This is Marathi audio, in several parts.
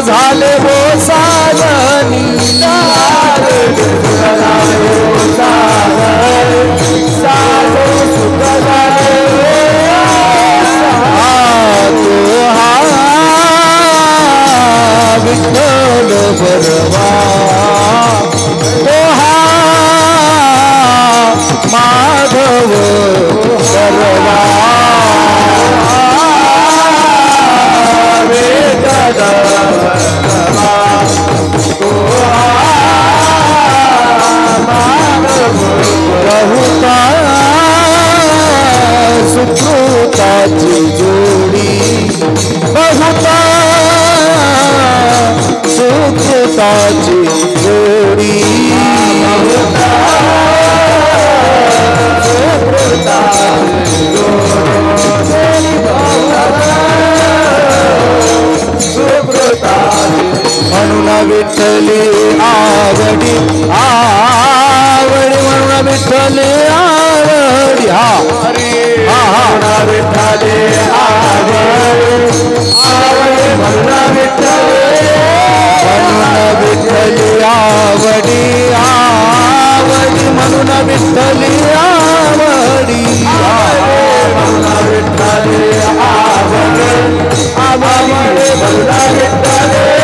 झाले हो साधनी साधो सुख झाले विठ्ठल बरवा तो हा माधव बरवा बहुता सुकृताची जोडी बहुता सुकृताची जोडी बहुता सुकृताची जोडी सुकृताची म्हणून विठ्ठली आवडी आवडी म्हणून विठ्ठली आवडी हा विठ्ठली आवडी म्हणून विठ्ठली आवडी आवडी म्हणून विठ्ठली आवडी म्हणून विठ्ठली आवडी आवडी म्हणून विठ्ठली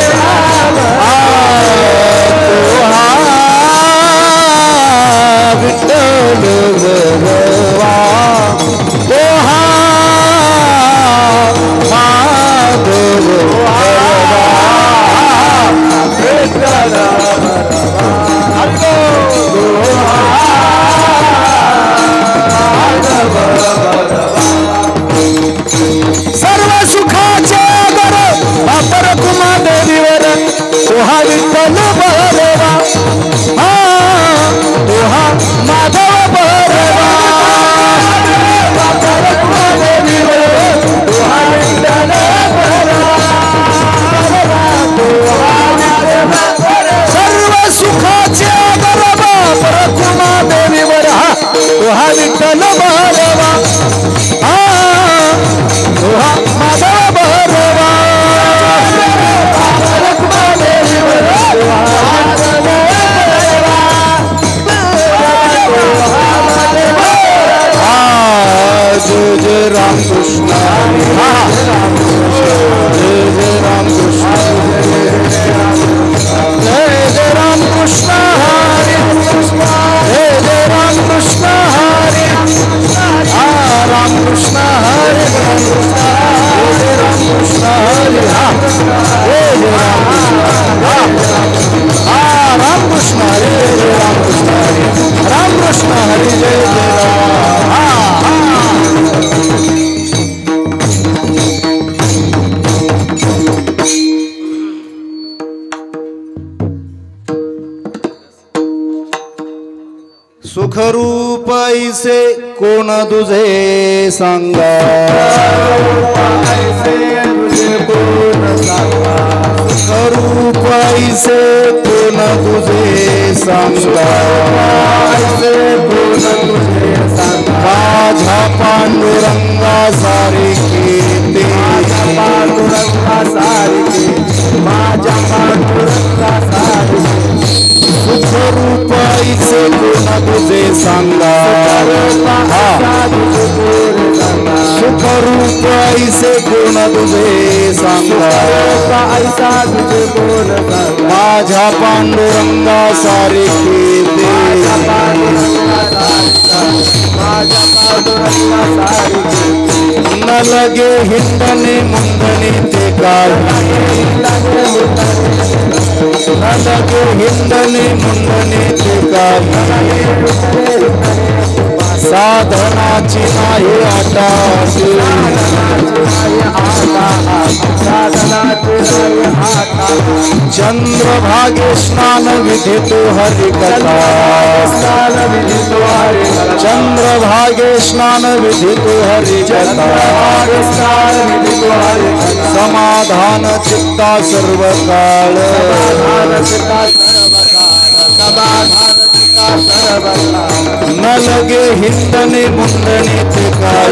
विठ्ठल बरवा तो हा माधव सर्व सुखाचे गर वापर कुमा देवीवर तो हा विठ्ठल बरवा हा तो हा माधव बरवा वापर कुमा देवीवर तो हा विठ्ठल सर्व सुखाचे गर वापर कुमा देवीवर हा तो हा विठ्ठल बरवा हा तो हा माधव बरवा जय राम कृष्ण जय जय राम कृष्ण जय जय राम कृष्ण हरे जय जय राम कृष्ण हरे राम कृष्ण हरे जय राम कृष्ण हरे जय राम कृष्ण हरे जय राम कृष्ण हरे राम कृष्ण हरे जय जय सुखरूप ऐसे कोण तुझे सांगा सुखरूप ऐसे कोण तुझे सांगा माझ्या पांडुरंगा सारखे ते पांडुरंगा सारखे माझ्या पांडुरंगा सारखे सुखरूप ऐसे कोण तुझे सांगा सुखरूप ऐसे कोण तुझे सांगा माझ्या पांडुरंगा सारखे ते न लगे हिंडणे मुंडणे ते काय न लगे हिंडणे मुंडणे ते काय साधनाची नाही आटा चंद्रभागे स्नान विधी तो हरिकथा चंद्रभागे स्नान विधी तो हरिकथा समाधान चित्ता सर्व काळ न लगे हिंडणे मुंडणे ते काय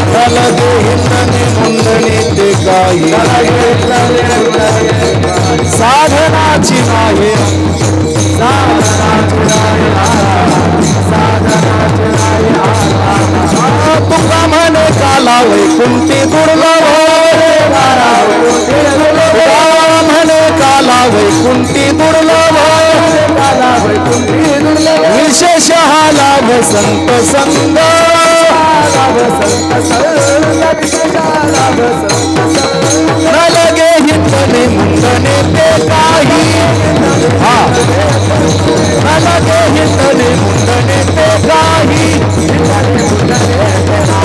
न लगे हिंडणे मुंडणे नित्य काही साधनाची नाही तुका म्हणे काला वैकुंठी दुर्लभ म्हणे काला वैकुंठी दुर्लभ विशेष हा लाभ संत संग न लगे हिंदने मुंडने ते काही न लगे हिंदने मुंडने ते काही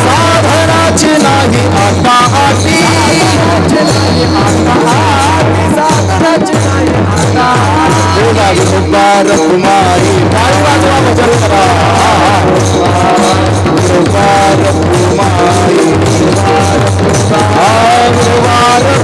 साधनाची नाही आता आती मुबारक माई पाय वाजवा भजन करा मुबारक माई मुबारक मुबारक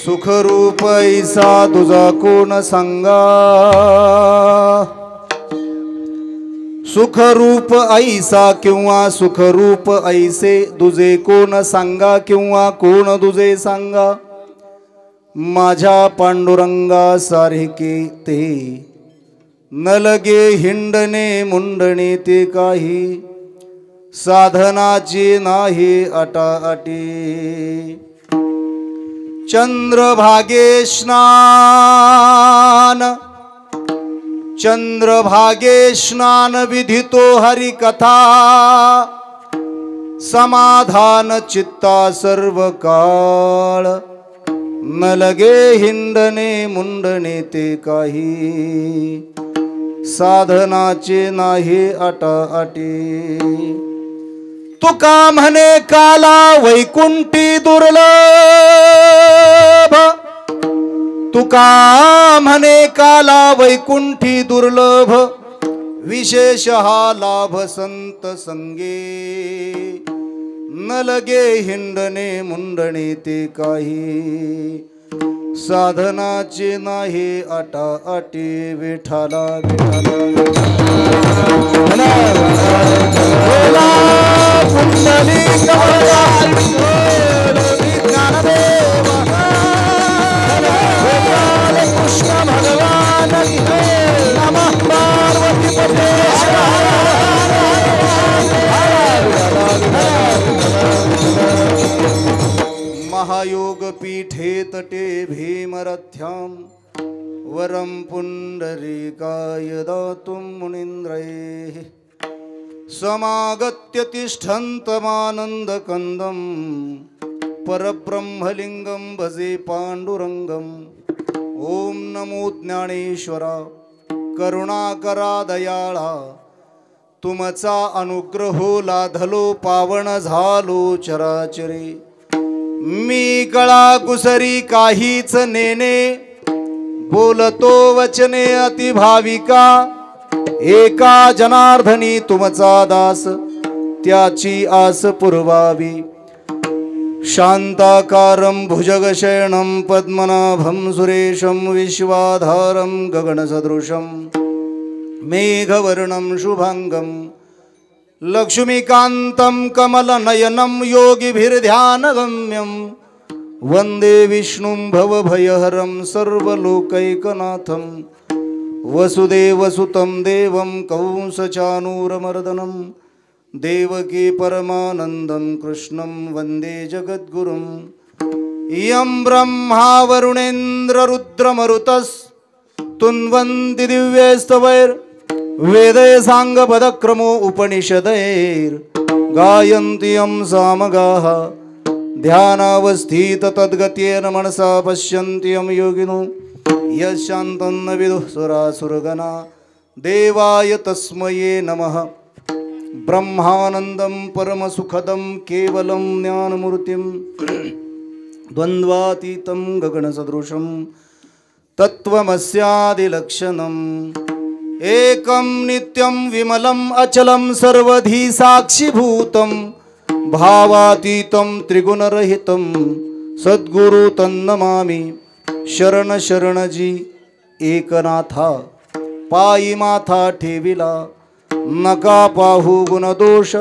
सुखरूप ऐसा तुझा कोण सांगा, सुखरूप ऐसा किंवा सुखरूप ऐसे तुझे कोण सांगा किंवा कोण तुझे सांगा. माझ्या पांडुरंगा सारखे ते न लगे हिंडणे मुंडणे ते काही, साधनाची नाही अटाअटी. चंद्रभागे स्नान, चंद्रभागे स्नान विधितो हरिकथा, समाधान चित्ता सर्व काळ. न लगे हिंडणे मुंडणे ते काही, साधनाचे नाही अटाअटी. तुका म्हणे काला वैकुंठी दुर्लभ, तुका म्हणे काला वैकुंठी दुर्लभ. विशेष हा लाभ संत संगे, न लगे हिंडणे मुंडणे ते काही, साधनाचे नाही अटाअटी. विठाला विठाला कृष्ण भगवान नमः पार्वती महायोग पीठे तटे भीमरथ्याम, वरम पुंडरीकाय दातुं मुनीन्द्रैः. समागत्य तिष्ठन्तमानन्दकन्दं, परब्रह्मलिंगं भजे पांडुरंगं. ओम नमो ज्ञानेश्वरा करुणाकरा दयाळा, तुमचा अनुग्रहो लाधलो पावन झालो चराचरे. मी गळा कुसरी काहीच नेने, बोलतो वचने अतिभाविका. एका जनार्दनी तुमचा दास, त्याची आस पुरवावी. शांताकारं भुजगशयनं पद्मनाभं सुरेशं, विश्वाधारं गगनसदृशं मेघवर्णं शुभांगं. लक्ष्मीकान्तं कमलनयनं योगिभिर्ध्यानगम्यं. वन्दे विष्णुं भवभयहरं सर्वलोकैकनाथं. वसुदेवसुतं देवं कंसचाणूरमर्दनं. देवकी परमानन्दं कृष्णं वन्दे जगद्गुरुं. यं ब्रह्मा वरुणेन्द्ररुद्रमरुतस्तुन्वन्ति दिव्यैस्तवैर्, वेदे साङ्गपदक्रमो उपनिषदैर्. गायन्ति यं सामगाः ध्यानावस्थित तद्गतेन मनसा पश्यन्ति यं योगिनो. यशान्तं न विदुः सुरासुरगणा, देवाय तस्मये नमः. ब्रह्मानन्दं परमसुखदं केवलं ज्ञानमूर्तिं, द्वन्द्वातीतं गगनसदृशं तत्त्वमस्यादिलक्षणम्. एकं नित्यं विमलं अचलं सर्वधी साक्षिभूतं, भावातीतं त्रिगुणरहितं सद्गुरु तन्नमामि. शरण शरणजी एकनाथा, पायी माथा ठेविला नका पाहू गुणदोष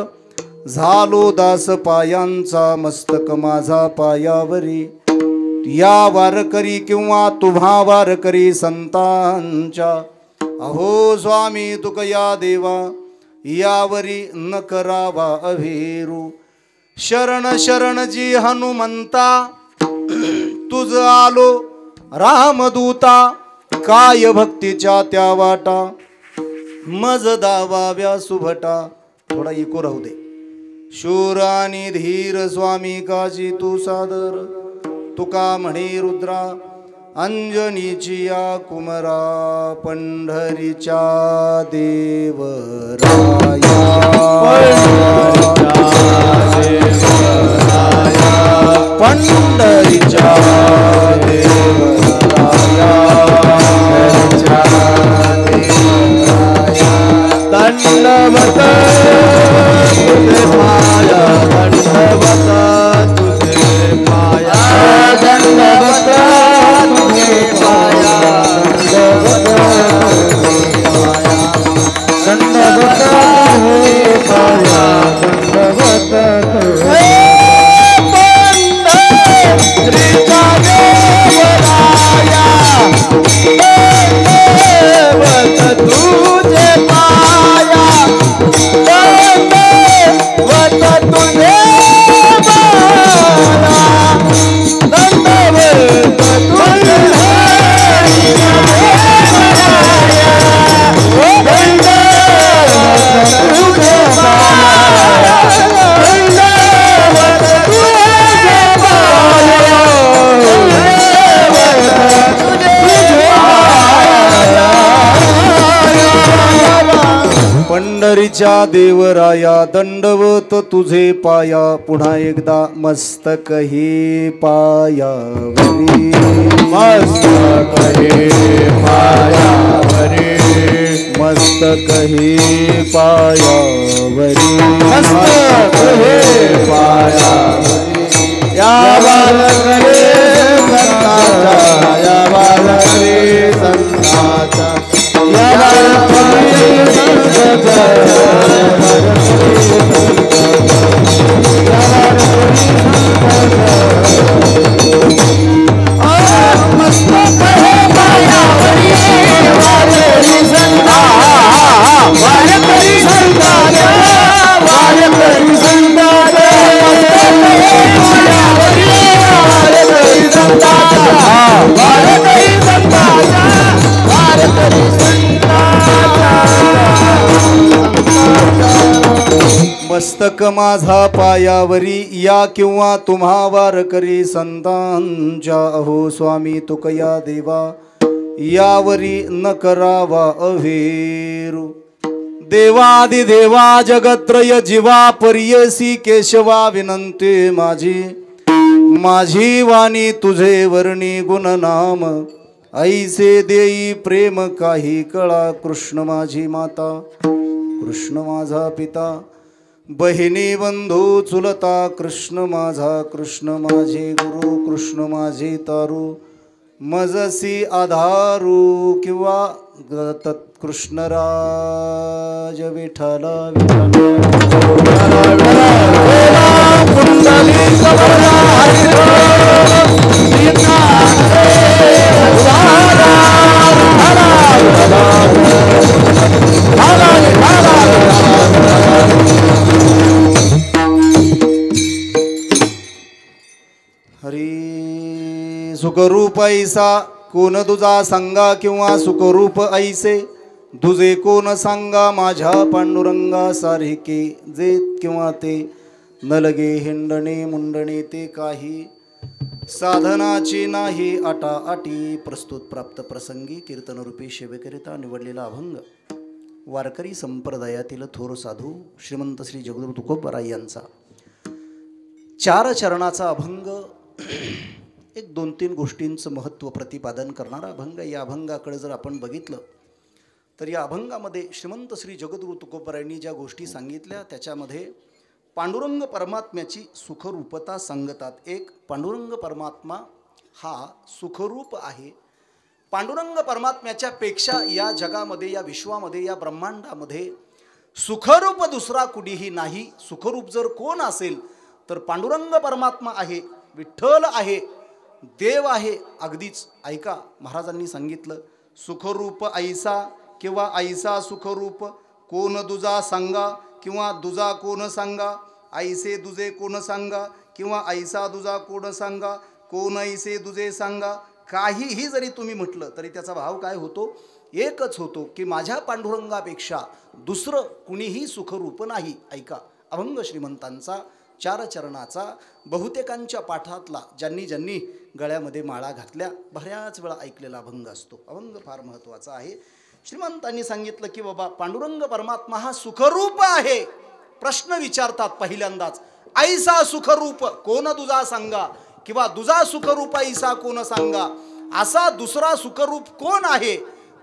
झालो दास पायांचा मस्तक माझा पायावरी या वारकरी किंवा तुम्हा वारकरी संतांच्या अहो स्वामी तुकया देवा यावरी न करावा अभेरू शरण शरण जी हनुमंता तुझ आलो रामदूता काय भक्तीच्या त्या वाटा मज दावाव्या सुभटा थोडा इको राहू दे शूर आणि धीर स्वामी काची तू सादर तुका म्हणे रुद्रा अंजनीची या कुमरा पंढरीच्या देवराया पंढरीच्या देवराया दंडवत तुझे पाया दंडवत तुझे पाया दंडवत तुझे पाया दंडवत तुझे पाया दंडवत पंढरीचा देवराया दंडवत तुझे पाया दंडवत तुझे पंढरीच्या देवराया दंडवत तुझे पाया पुन्हा एकदा मस्तक ही पायावरी मस्तक ही पायावरी मस्तक ही पायावरी मस्तक ही पायावरी या वारकरी संतांचा या वारकरी संतांचा या वारकरी मस्तक माझा पायावरी या किंवा तुम्हा वारकरी संतांच्या अहो स्वामी तुकया देवा यावरी न करावा अभेरू देवादिदेवा जगत्रय जीवा पर्यसी केशवा विनंती माझी माझी वाणी तुझे वर्णी गुणनाम ऐसे देई प्रेम काही कळा कृष्ण माझी माता कृष्ण माझा पिता बहिणी बंधू चुलता कृष्ण माझा कृष्ण माझे गुरु कृष्ण माझे तारू मजसी आधारू किंवा कृष्णराज विठ्ठला हरी सुखरूप ऐसा कोण तुझा सांगा किंवा सुखरूप ऐसे तुझे कोण सांगा माझ्या पांडुरंगा सारखे जे किंवा ते न लगे हिंडणे मुंडणे ते काही साधनाची नाही आटा आटी प्रस्तुत प्राप्त प्रसंगी कीर्तनरूपी सेवेकरिता निवडलेला अभंग वारकरी संप्रदायातील थोर साधू श्रीमंत श्री जगद्गुरु तुकोबराय यांचा 4 चरणाचा अभंग एक 2-3 गोष्टींचं महत्त्व प्रतिपादन करणारा अभंग. या अभंगाकडे जर आपण बघितलं तर या अभंगामध्ये श्रीमंत श्री जगद्गुरु तुकोबरायांनी ज्या गोष्टी सांगितल्या त्याच्यामध्ये पांडुरंग परमात्म्याची सुखरूपता सांगतात. एक पांडुरंग परमात्मा हा सुखरूप आहे. पांडुरंग परमात्म्याच्या पेक्षा या जगामध्ये या विश्वामध्ये या ब्रह्मांडामध्ये सुखरूप दुसरा कुणीही नाही. सुखरूप जर कोण असेल तर पांडुरंग परमात्मा आहे, विठ्ठल आहे, देव आहे. अगदीच ऐका, महाराजांनी सांगितलं, सुखरूप ऐसा किंवा ऐसा सुखरूप कोण दुजा सांगा किंवा दुजा कोण सांगा, ऐसे दुजे कोण सांगा किंवा ऐसा दुजा कोण सांगा, कोण ऐसे दुजे सांगा. काहीही जरी तुम्ही म्हटलं तरी त्याचा भाव काय होतो? एकच होतो की माझ्या पांडुरंगापेक्षा दुसरं कुणीही सुखरूप नाही. ऐका, अभंग श्रीमंतांचा 4 चरणाचा बहुतेकांच्या पाठातला, ज्यांनी ज्यांनी गळ्यामध्ये माळा घातल्या, बऱ्याच वेळा ऐकलेला अभंग असतो. अभंग फार महत्त्वाचा आहे. श्रीमंतांनी सांगितलं की बाबा पांडुरंग परमात्मा हा सुखरूप आहे. प्रश्न विचारतात पहिल्यांदाच, ऐसा सुखरूप कोण दुजा सांगा किंवा दुजा सुखरूप ऐसा कोण सांगा, असा दुसरा सुखरूप कोण आहे?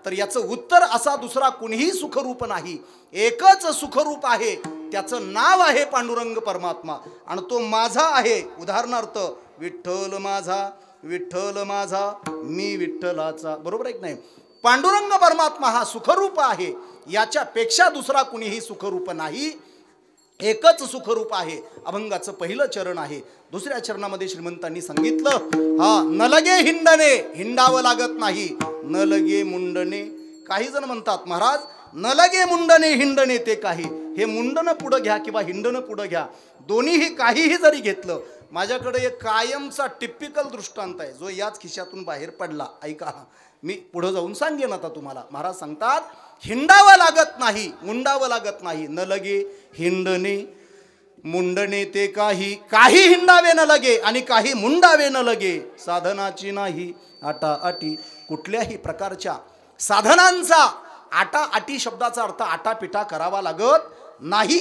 तर याचं उत्तर, असा दुसरा कुणीही सुखरूप नाही, एकच सुखरूप आहे, त्याचं नाव आहे पांडुरंग परमात्मा आणि तो माझा आहे. उदाहरणार्थ, विठ्ठल माझा, विठ्ठल माझा, मी विठ्ठलाचा. बरोबर आहे की नाही? पांडुरंग परमात्मा हा सुखरूप आहे, याच्यापेक्षा दुसरा कुणीही सुखरूप नाही, एकच सुखरूप आहे. अभंगाचं पहिलं चरण आहे. दुसऱ्या चरणामध्ये श्रीमंतांनी सांगितलं, हा न लगे हिंडणे, हिंडावं लागत नाही, न लगे मुंडणे. काही जण म्हणतात, महाराज न लगे मुंडणे हिंडणे ते काही. हे मुंडणं पुढं घ्या किंवा हिंडणं पुढं घ्या, दोन्हीही काहीही जरी घेतलं. माझ्याकडे एक कायमचा टिपिकल दृष्टांत आहे, जो याच खिशातून बाहेर पडला. ऐका, मी पुढं जाऊन सांगेन आता तुम्हाला. महाराज सांगतात, हिंडावं लागत नाही, मुंडावं लागत नाही, न लगे हिंडणे मुंडणे ते काही. काही हिंडावे न लगे आणि काही मुंडावे न लगे. साधनाची नाही आटा आटी. कुठल्याही प्रकारच्या साधनांचा, आटा आटी शब्दाचा अर्थ आटापिटा करावा लागत नाही,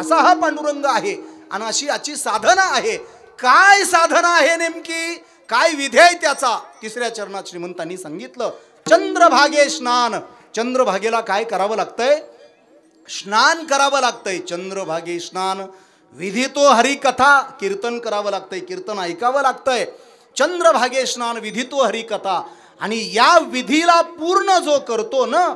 असा हा पांडुरंग आहे आणि अशी याची साधना आहे. काय साधना आहे नेमकी, काय विधी आहे त्याचा? तिसऱ्या चरणात श्रीमंतांनी सांगितलं, चंद्रभागे स्नान. चंद्रभागेला काय करावं लागतंय? स्नान करावं लागतंय. चंद्रभागे स्नान. विधी तो हरिकथा, कीर्तन करावं लागतंय, कीर्तन ऐकावं लागतंय. चंद्रभागे स्नान, विधी तो हरिकथा. आणि या विधीला पूर्ण जो करतो ना,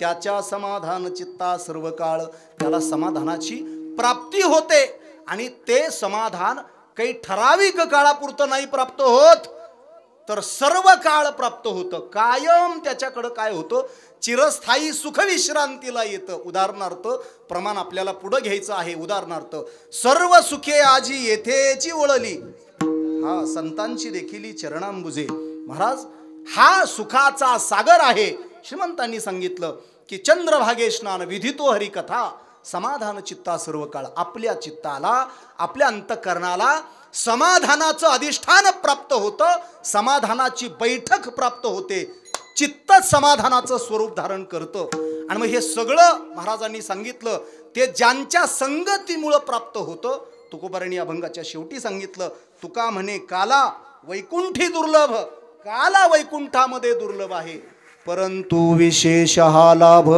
त्याच्या समाधान चित्ता सर्व काळ, त्याला समाधानाची प्राप्ती होते. आणि ते समाधान काही ठराविक काळापुरतं नाही प्राप्त होत, तर सर्व काळ प्राप्त होतं. कायम त्याच्याकडं काय होतं? चिरस्थायी सुखविश्रांतीला येतं. उदाहरणार्थ, प्रमाण आपल्याला पुढं घ्यायचं आहे. उदाहरणार्थ, सर्व सुखे आजी येथेची ओळली, हा संतांची देखील चरणांबुजे. महाराज हा सुखाचा सागर आहे. श्रीमंतांनी सांगितलं की चंद्रभागे स्नान, विधितो हरिकथा, समाधान चित्ता सर्व काळ. आपल्या चित्ताला, आपल्या अंतःकरणाला समाधानाचं अधिष्ठान प्राप्त होतं, समाधानाची बैठक प्राप्त होते, चित्त समाधानाचं स्वरूप धारण करतं. आणि मग हे सगळं महाराजांनी सांगितलं ते ज्यांच्या संगतीमुळं प्राप्त होतं. तुकोबारांनी अभंगाच्या शेवटी सांगितलं, तुका म्हणे काला वैकुंठी दुर्लभ, काला वैकुंठामध्ये दुर्लभ आहे, परंतु विशेष हा लाभ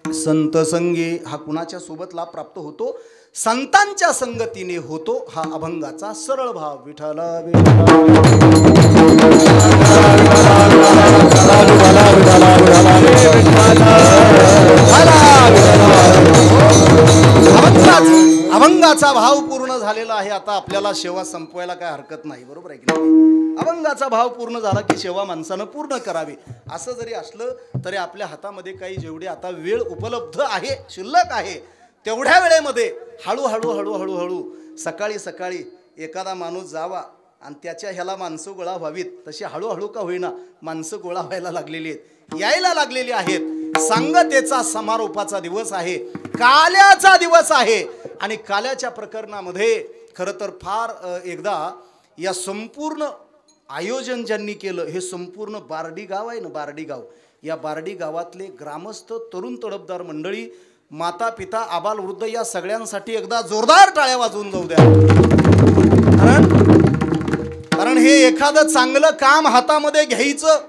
संत संगी. हा कुणाच्या सोबत लाभ प्राप्त होतो? संतांच्या संगतीने होतो. हा अभंगाचा सरळ भाव. विठ्ठला अभंगाचा भाव पूर्ण झालेला आहे. आता आपल्याला सेवा संपवायला काय हरकत नाही, बरोबर आहे की नाही? अभंगाचा भाव पूर्ण झाला की सेवा माणसानं पूर्ण करावी. असं जरी असलं तरी आपल्या हातामध्ये काही जेवढी आता वेळ उपलब्ध आहे, शिल्लक आहे, तेवढ्या वेळेमध्ये हळूहळू हळूहळू हळू सकाळी सकाळी एखादा माणूस जावा आणि त्याच्या ह्याला माणसं गोळा व्हावीत. तशी हळूहळू का होईना माणसं गोळा व्हायला लागलेली आहेत, यायला लागलेली आहेत. सांगतेचा समारोपाचा दिवस आहे, काल्याचा दिवस आहे. आणि काल्याच्या प्रकरणामध्ये खरं तर फार एकदा या संपूर्ण आयोजन ज्यांनी केलं, हे संपूर्ण बारडी गाव आहे ना, बारडी गाव, या बारडी गावातले ग्रामस्थ, तरुण तडफदार मंडळी, माता पिता, आबाल वृद्ध, या सगळ्यांसाठी एकदा जोरदार टाळ्या वाजवून जाऊ द्या. कारण हे एखादं चांगलं काम हातामध्ये घ्यायचं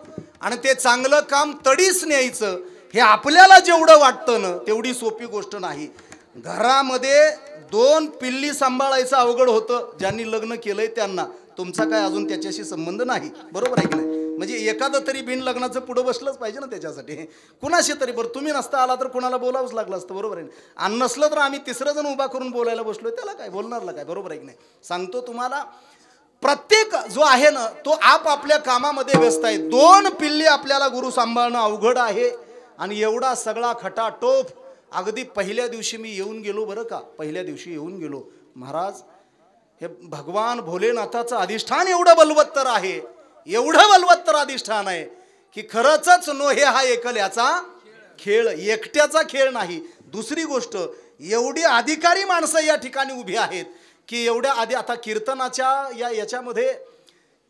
आणि ते चांगलं काम तडीस न्यायचं, हे आपल्याला जेवढं वाटतं ना तेवढी सोपी गोष्ट नाही. घरामध्ये 2 पिल्ली सांभाळायचं अवघड होतं. ज्यांनी लग्न केलंय त्यांना तुमचा काय अजून त्याच्याशी संबंध नाही, बरोबर आहे की नाही? म्हणजे एखादं तरी बिन लग्नाचं पुढं बसलंच पाहिजे ना त्याच्यासाठी, कुणाशी तरी. बरं तुम्ही नसता आला तर कुणाला बोलावंच लागलं असतं, बरोबर आहे. आणि नसलं तर आम्ही तिसरं जण उभा करून बोलायला बसलोय, त्याला काय बोलणारला काय, बरोबर आहे की नाही? सांगतो तुम्हाला, प्रत्येक जो आहे ना तो आपापल्या कामामध्ये व्यस्त आहे. 2 पिल्ली आपल्याला गुरु सांभाळणं अवघड आहे. आणि एवढा सगळा खटाटोप अगदी पहिल्या दिवशी मी येऊन गेलो, बरं का, पहिल्या दिवशी येऊन गेलो. महाराज, हे भगवान भोलेनाथाचं अधिष्ठान एवढं बलवत्तर आहे, एवढं बलवत्तर अधिष्ठान आहे की खरंच नोहे हा एकल्याचा खेळ, एकट्याचा खेळ नाही. दुसरी गोष्ट, एवढी अधिकारी माणसं या ठिकाणी उभी आहेत की एवढ्या आधी आता कीर्तनाच्या याच्यामध्ये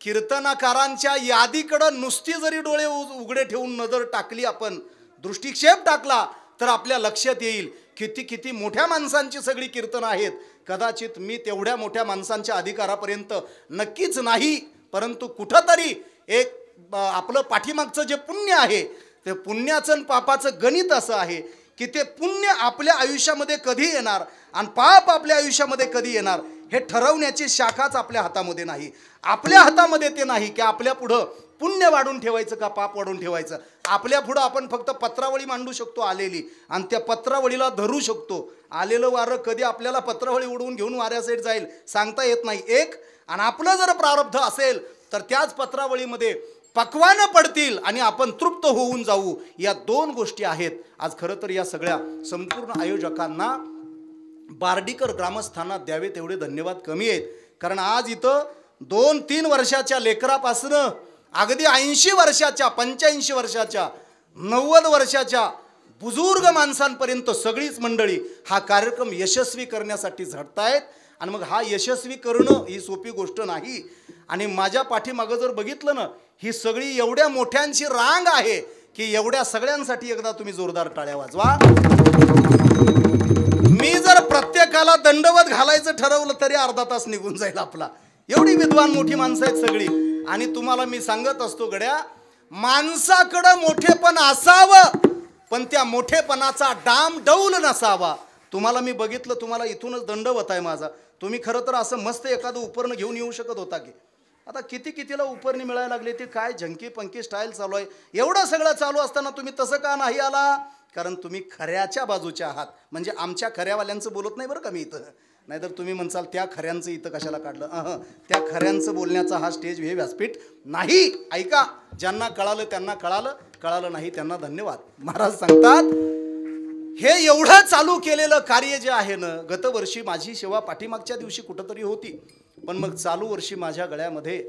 कीर्तनाकारांच्या यादीकडं नुसती जरी डोळे उघडे ठेवून नजर टाकली, आपण दृष्टिक्षेप टाकला, तर आपल्या लक्षात येईल किती किती मोठ्या माणसांची सगळी कीर्तनं आहेत. कदाचित मी तेवढ्या मोठ्या माणसांच्या अधिकारापर्यंत नक्कीच नाही, परंतु कुठंतरी एक आपलं पाठीमागचं जे पुण्य आहे, ते पुण्याचं आणि पापाचं गणित असं आहे की ते पुण्य आपल्या आयुष्यामध्ये कधी येणार आणि पाप आपल्या आयुष्यामध्ये कधी येणार हे ठरवण्याची शाखाच आपल्या हातामध्ये नाही. आपल्या हातामध्ये ते नाही की आपल्या पुढं पुण्य वाढून ठेवायचं का पाप वाढून ठेवायचं. आपल्या पुढं आपण फक्त पत्रावळी मांडू शकतो आलेली, आणि त्या पत्रावळीला धरू शकतो. आलेलं वारं कधी आपल्याला पत्रावळी उडवून घेऊन वाऱ्यासाईड जाईल सांगता येत नाही. एक, आणि आपलं जर प्रारब्ध असेल तर त्याच पत्रावळीमध्ये पक्वानं पडतील आणि आपण तृप्त होऊन जाऊ. या 2 गोष्टी आहेत. आज खरं तर या सगळ्या संपूर्ण आयोजकांना, बार्डीकर ग्रामस्थांना द्यावे तेवढे धन्यवाद कमी आहेत. कारण आज इथं 2-3 वर्षाच्या लेकरापासून अगदी 80 वर्षाच्या, 85 वर्षाच्या, 90 वर्षाच्या बुजुर्ग माणसांपर्यंत सगळीच मंडळी हा कार्यक्रम यशस्वी करण्यासाठी झटतायत. आणि मग हा यशस्वी करणं ही सोपी गोष्ट नाही. आणि माझ्या पाठीमागं जर बघितलं ना, ही सगळी एवढ्या मोठ्यांची रांग आहे की एवढ्या सगळ्यांसाठी एकदा तुम्ही जोरदार टाळ्या वाजवा. मी जर प्रत्येकाला दंडवत घालायचं ठरवलं तरी अर्धा तास निघून जाईल आपला. एवढी विद्वान मोठी माणसं आहेत सगळी. आणि तुम्हाला मी सांगत असतो गड्या, माणसाकडं मोठेपण असावं पण त्या मोठेपणाचा डाम डौल नसावा. तुम्हाला मी बघितलं, तुम्हाला इथूनच दंडवत आहे माझा. तुम्ही खरं तर असं मस्त एखादं उपरणं घेऊन येऊ शकत होता की. आता किती कितीला उपरणी मिळायला लागले, ते काय झंकी पंकी स्टाईल चालू आहे. एवढं सगळं चालू असताना तुम्ही तसं का नाही आला? कारण तुम्ही खऱ्याच्या बाजूच्या आहात. म्हणजे आमच्या खऱ्यावाल्यांचं बोलत नाही बरं का मी इथं, नाहीतर तुम्ही म्हणसाल त्या खऱ्यांचं इथं कशाला काढलं. त्या खऱ्यांचं बोलण्याचा हा स्टेज, हे व्यासपीठ नाही. ऐका, ज्यांना कळालं त्यांना कळालं, कळालं नाही त्यांना धन्यवाद. महाराज सांगतात, हे एवढं चालू केलेलं कार्य जे आहे ना, गतवर्षी माझी सेवा पाठीमागच्या दिवशी कुठंतरी होती, पण मग चालू वर्षी माझ्या गळ्यामध्ये,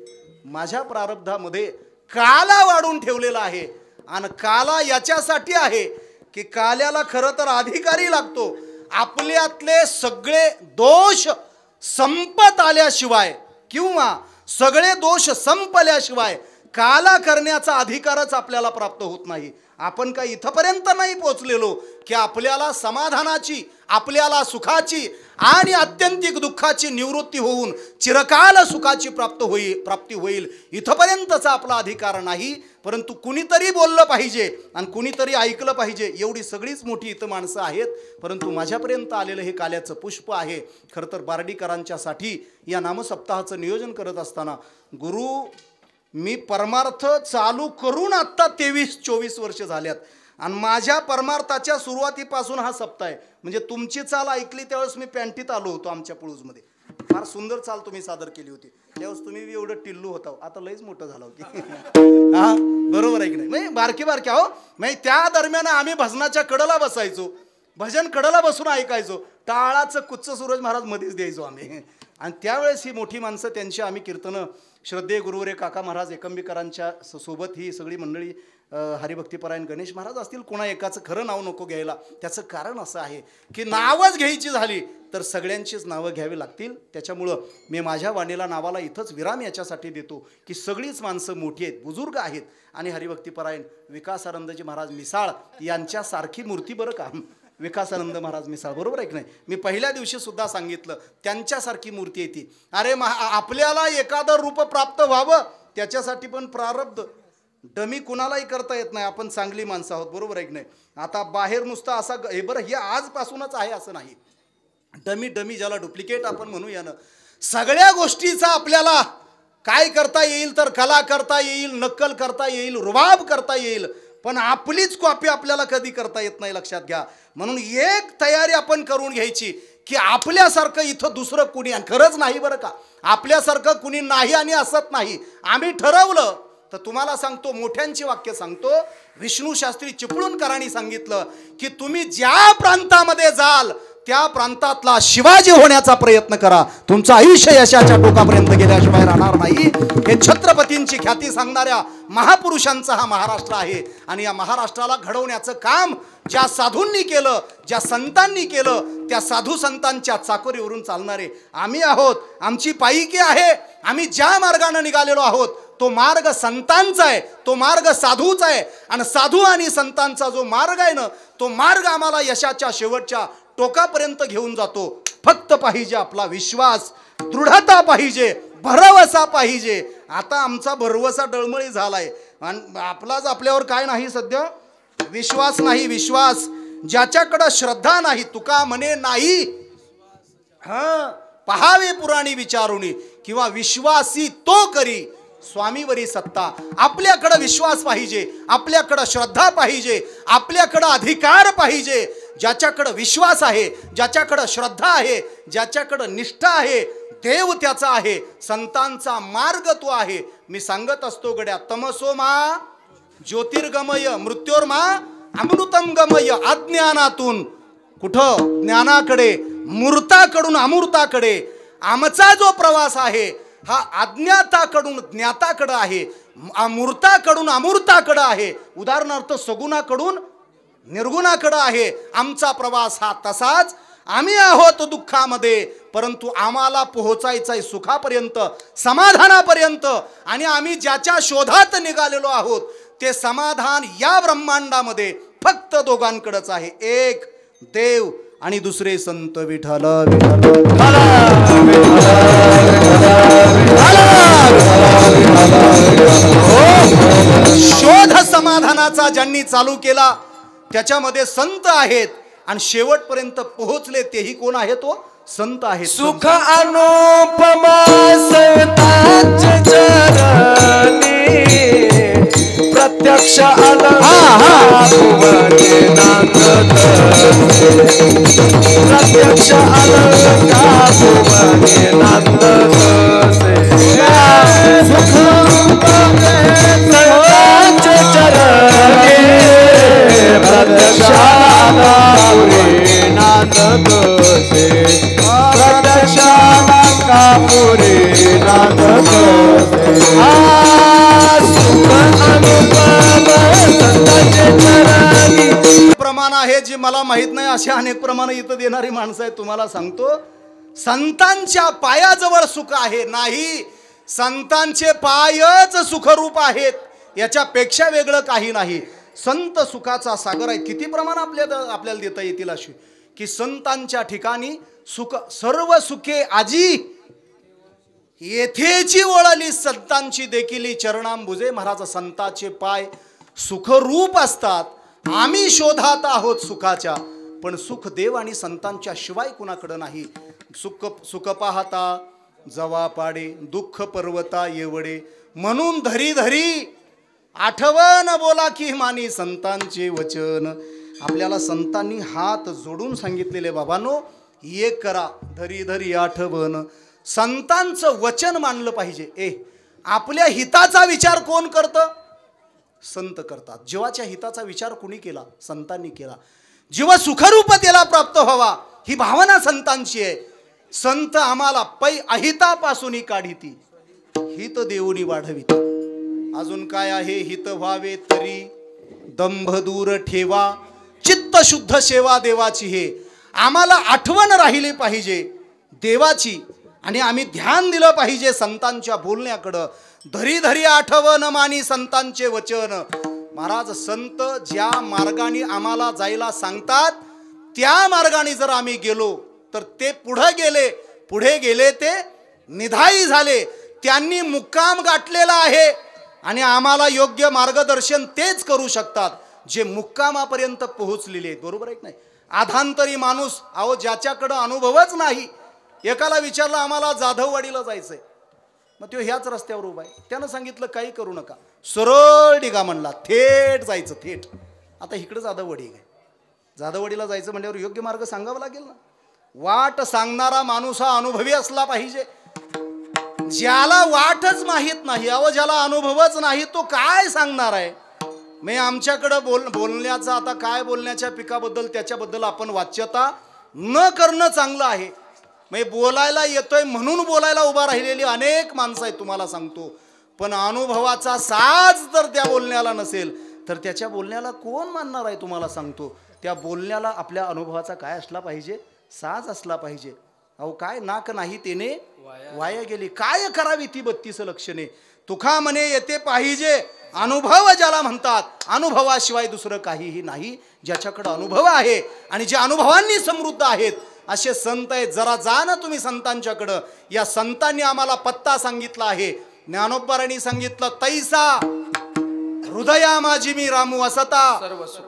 माझ्या प्रारब्धामध्ये काला वाढून ठेवलेला आहे. आणि काला याच्यासाठी आहे की काल्याला खरं तर अधिकारी लागतो. आपल्यातले सगळे दोष संपत आल्याशिवाय किंवा सगळे दोष संपल्याशिवाय काला करण्याचा अधिकारच आपल्याला प्राप्त होत नाही. आपण काय इथपर्यंत नाही पोचलेलो की आपल्याला समाधानाची, आपल्याला सुखाची आणि आत्यंतिक दुःखाची निवृत्ती होऊन चिरकाल सुखाची प्राप्ती होईल. इथपर्यंतचा आपला अधिकार नाही. परंतु कुणीतरी बोललं पाहिजे आणि कुणीतरी ऐकलं पाहिजे. एवढी सगळीच मोठी इथं माणसं आहेत. परंतु माझ्यापर्यंत आलेलं हे काल्याचं पुष्प आहे. खरं तर बार्डीकरांच्यासाठी या नामसप्ताहाचं नियोजन करत असताना गुरु, मी परमार्थ चालू करून आत्ता 23-24 वर्ष झाल्यात आणि माझ्या परमार्थाच्या सुरुवातीपासून हा सप्ताह आहे. म्हणजे तुमची चाल ऐकली त्यावेळेस मी पॅन्टीत आलो होतो आमच्या पुळूजमध्ये. फार सुंदर चाल तुम्ही सादर केली होती. त्यावेळेस तुम्ही एवढं टिल्लू होता, आता लईच मोठं झाला होती. हा बरोबर आहे की नाही? म्हणजे बारके बारके आहो. म्हणजे त्या दरम्यान आम्ही भजनाच्या कडला बसायचो, भजन कडला बसून ऐकायचो. टाळाचं कुच्च सूरज महाराज मध्येच द्यायचो आम्ही. आणि त्यावेळेस ही मोठी माणसं, त्यांची आम्ही कीर्तनं, श्रद्धेय गुरुवरे काका महाराज एकंबीकरांच्या सोबत ही सगळी मंडळी, हरिभक्तीपरायण गणेश महाराज असतील, कोणा एकाचं खरं नाव नको घ्यायला. त्याचं कारण असं आहे की नावच घ्यायची झाली तर सगळ्यांचीच नावं घ्यावी लागतील. त्याच्यामुळं मी माझ्या वाणीला, नावाला इथंच विराम याच्यासाठी देतो की सगळीच माणसं मोठी आहेत, बुजुर्ग आहेत. आणि हरिभक्तीपरायण विकासानंदजी महाराज मिसाळ यांच्यासारखी मूर्ती, बरं का, विकासानंद महाराज मिसाळ, बरोबर आहे की नाही? मी पहिल्या दिवशी सुद्धा सांगितलं, त्यांच्यासारखी मूर्ती आहे ती. अरे आपल्याला एखादं रूप प्राप्त व्हावं त्याच्यासाठी पण प्रारब्ध डमी कुणालाही करता येत नाही. आपण चांगली माणसं आहोत, बरोबर आहे की नाही? आता बाहेर नुसतं असा हे बरं, हे आजपासूनच आहे असं नाही. डमी ज्याला डुप्लिकेट आपण म्हणूया ना, सगळ्या गोष्टीचा आपल्याला काय करता येईल तर कला करता येईल, नक्कल करता येईल, रुबाब करता येईल, पण आपलीच कॉपी आपल्याला कधी करता येत नाही, लक्षात घ्या. म्हणून एक तयारी आपण करून घ्यायची की आपल्यासारखं इथं दुसरं कुणी, आणि खरंच नाही बरं का, आपल्यासारखं कुणी नाही आणि असत नाही. आम्ही ठरवलं तर तुम्हाला सांगतो, मोठ्यांची वाक्य सांगतो, विष्णू शास्त्री चिपळूणकरांनी सांगितलं की तुम्ही ज्या प्रांतामध्ये जाल त्या प्रांतातला शिवाजी होण्याचा प्रयत्न करा, तुमचं आयुष्य यशाच्या टोकापर्यंत गेल्याशिवाय राहणार नाही. हे छत्रपतींची ख्याती सांगणाऱ्या महापुरुषांचा हा महाराष्ट्र आहे. आणि या महाराष्ट्राला घडवण्याचं काम ज्या साधूंनी केलं, ज्या संतांनी केलं, त्या साधू संतांच्या चाकोरीवरून चालणारे आम्ही आहोत. आमची पायकी आहे. आम्ही ज्या मार्गाने निघालेलो आहोत तो मार्ग संतांचा आहे, तो मार्ग साधूचा आहे. आणि साधू आणि संतांचा जो मार्ग आहे ना, तो मार्ग आम्हाला यशाच्या शेवटच्या टोकापर्यंत घेऊन जातो. फक्त पाहिजे आपला विश्वास, दृढता पाहिजे, भरवसा पाहिजे. आता आमचा भरवसा डळमळी झालाय आणि आपलाच आपल्यावर काय नाही सध्या, विश्वास नाही. विश्वास ज्याच्याकडे श्रद्धा नाही, तुका म्हणे नाही पहावे पुराणी विचारुनी, किंवा विश्वासी तो करी स्वामीवरी सत्ता. आपल्याकडे विश्वास पाहिजे, आपल्याकडे श्रद्धा पाहिजे, आपल्याकडे अधिकार पाहिजे. ज्याच्याकडे विश्वास आहे, ज्याच्याकडे श्रद्धा आहे, ज्याच्याकडे निष्ठा आहे, देव त्याचा आहे, संतांचा मार्ग तो आहे. मी सांगत असतो गड्या, तमसोमा ज्योतिर्गमय मृत्योर्मा अमृतम गमय. अज्ञानातून कुठं ज्ञानाकडे, मूर्ताकडून अमूर्ताकडे. आमचा जो प्रवास आहे हा अज्ञाताकडून ज्ञाताकडे आहे, अमूर्ताकडून अमूर्ताकडे आहे. उदाहरणार्थ सगुणाकडून निर्गुणाकडे आहे. आमचा प्रवास हा तसाच. आम्ही आहोत दुःखामध्ये, परंतु आम्हाला पोहोचायचं आहे सुखापर्यंत, समाधानापर्यंत. आणि आम्ही ज्याच्या शोधात निघालेलो आहोत ते समाधान या ब्रह्मांडामध्ये फक्त दोघांकडेच आहे, एक देव आणि दुसरे संत. विठ्ठल शोध समाधानाचा ज्यांनी चालू केला त्याच्यामध्ये संत आहेत, आणि शेवटपर्यंत पोहोचले तेही कोण आहेत? तो संत आहेत. सुख अनुपमा संतांचे चरणी प्रत्यक्ष प्रत्यक्ष प्रमाण आहे जे मला माहित नाही, असे अनेक प्रमाण इथं देणारी माणसं आहेत. तुम्हाला सांगतो, संतांच्या पायाजवळ सुख आहे नाही, संतांचे पायच सुखरूप आहेत, याच्यापेक्षा वेगळं काही नाही. संत सुखाचा सागर आहे. किती प्रमाण आपल्याला देता येतील अशी, की संतांच्या ठिकाणी सुख, सर्व सुखे आजी येथेची वळली संतांची देखील चरणांबुजे. महाराज, संतांचे पाय सुखरूप असतात. आम्ही शोधात आहोत सुखाच्या, पण सुख देव आणि संतांच्या शिवाय कुणाकडे नाही. सुख पाहता जवा पाडे, दुःख पर्वता येवडे, म्हणून धरी धरी आठवण बोला की मानी संतांचे वचन. आपल्याला संतांनी हात जोडून सांगितलेले, बाबांनो एक करा, धरी धरी आठवण. संतांचं वचन मानलं पाहिजे. आपल्या हिताचा विचार कोण करतं? संत करतात. जीवाच्या हिताचा विचार कोणी केला? संतांनी केला. जीव सुखरूप त्याला प्राप्त व्हावा ही भावना संतांची आहे. संत आम्हाला पै अहितापासून काढिती, हित देऊनी वाढविती. अजून काय आहे? हित व्हावे तरी दंभ दूर ठेवा, चित्त शुद्ध सेवा देवाची. हे आम्हाला आठवण राहिली पाहिजे देवाची, आणि आम्ही ध्यान दिलं पाहिजे संतांच्या बोलण्याकडं. धरी धरी आठवण मानी संतांचे वचन. महाराज, संत ज्या मार्गाने आम्हाला जायला सांगतात त्या मार्गाने जर आम्ही गेलो तर ते पुढे गेले ते निधाई झाले. त्यांनी मुक्काम गाठलेला आहे आणि आम्हाला योग्य मार्गदर्शन तेच करू शकतात जे मुक्कामापर्यंत पोहोचलेले आहेत. बरोबर आहे की नाही? आधांतरी माणूस, अहो ज्याच्याकडे अनुभवच नाही. एकाला विचारलं, आम्हाला जाधववाडीला जायचंय, मग तो ह्याच रस्त्यावर उभा आहे. त्यानं सांगितलं काही करू नका, सरळ निघा म्हणला, थेट जायचं थेट. आता इकडं जाधववाडी आहे, जाधववाडीला जायचं म्हणल्यावर योग्य मार्ग सांगावा लागेल ना. वाट सांगणारा माणूस हा अनुभवी असला पाहिजे. ज्याला वाटच माहीत नाही, अहो ज्याला अनुभवच नाही, तो काय सांगणार आहे. मी आमच्याकडं बोलण्याचा आता काय बोलण्याच्या पिकाबद्दल त्याच्याबद्दल आपण वाच्यता न करणं चांगलं आहे. मी बोलायला येतोय म्हणून बोलायला उभा राहिलेली अनेक माणसं आहेत तुम्हाला सांगतो. पण अनुभवाचा साज जर त्या बोलण्याला नसेल तर त्याच्या बोलण्याला कोण मानणार आहे तुम्हाला सांगतो. त्या बोलण्याला आपल्या अनुभवाचा काय असला पाहिजे, साज असला पाहिजे. अहो काय नाक नाही तेने वाया गेली, काय करावी ती 32 लक्षणे. तुका म्हणे येते पाहिजे अनुभव ज्याला म्हणतात, अनुभवाशिवाय दुसरं काहीही नाही. ज्याच्याकडे अनुभव आहे आणि जे अनुभवांनी समृद्ध आहेत असे संत आहेत. जरा जा ना तुम्ही संतांच्याकडं. या संतांनी आम्हाला पत्ता सांगितला आहे. ज्ञानोबरांनी सांगितलं, तैसा हृदया माझी मी रामू असता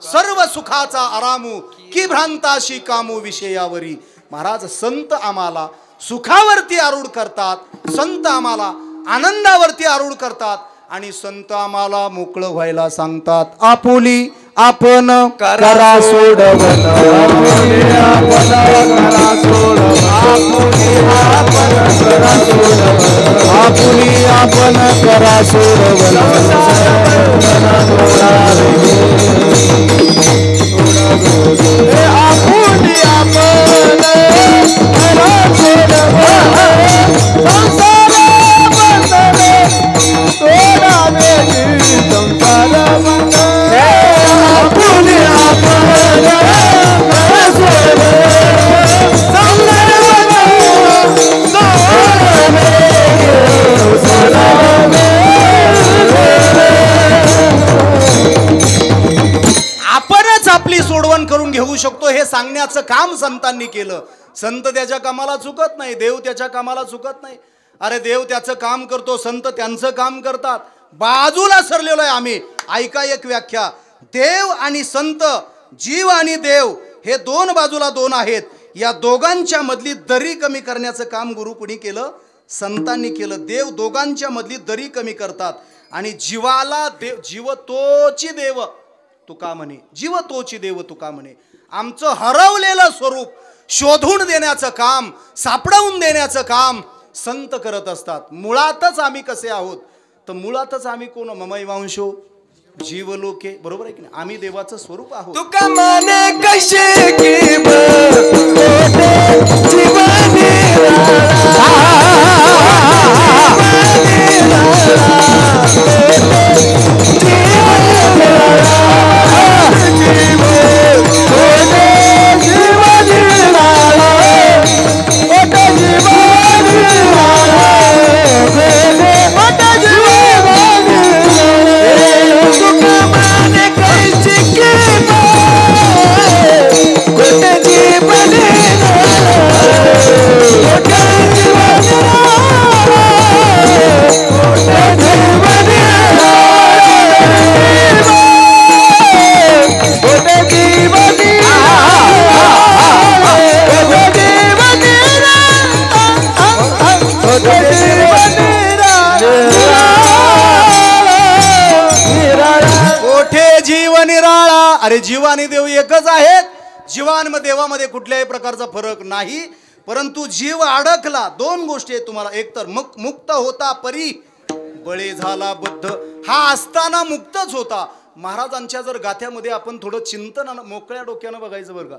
सर्व सुखाचा आरामू की भ्रांताशी कामू विषयावरी. महाराज संत आम्हाला सुखावरती आरूढ करतात, संत आम्हाला आनंदावरती आरूढ करतात आणि संत आम्हाला मोकळं व्हायला सांगतात. आपुली आपण करा सोडवण, आपुली आपण करा सोडवण, आपुली आपण करा सोडवण, आपुली आपण करा सोडवण. आपुली आपण करा सोडवण, संसार बंधने सोडावे संसार बंधने. आपुली आपण करा सोडवण, संसार बंधने सोडावे. आपणच आपली सोडवण करून घेऊ शकतो हे सांगण्याचं काम संतांनी केलं. संत त्याच्या कामाला चुकत नाही, देव त्याच्या कामाला चुकत नाही. अरे देव त्याचं काम करतो, संत त्यांचं काम करतात. बाजूला सरलेलो आहे आम्ही. ऐका एक व्याख्या, देव आणि संत, जीव आणि देव हे दोन बाजूला दोन आहेत. या दोघांच्या मधली दरी कमी करण्याचं काम गुरु कुणी केलं, संतांनी केलं. देव दोघांच्या मधली दरी कमी करतात आणि जीवाला देव, जीव तोची देव तुका म्हणे, जीव तोची देव तुका म्हणे. आमचं हरवलेलं स्वरूप शोधून देण्याचं काम, सापडवून देण्याचं काम संत करत असतात. मुळातच आम्ही कसे आहोत तर मुळातच आम्ही कोण, ममैवांशो जीवलोके, बरोबर आहे की नाही. आम्ही देवाचं स्वरूप आहोत. तुका माने कसे की अरे जीव आणि देव एकच आहेत. जीवांमध्ये देवामध्ये कुठल्याही प्रकारचा फरक नाही. परंतु जीव अडकला, दोन गोष्टी आहेत तुम्हाला. एक तर मुक्त होता परी, बळी झाला बद्ध. हा असताना मुक्तच होता. महाराजांच्या जर गाथ्यामध्ये आपण थोडं चिंतन मोकळ्या डोक्यानं बघायचं बरं का.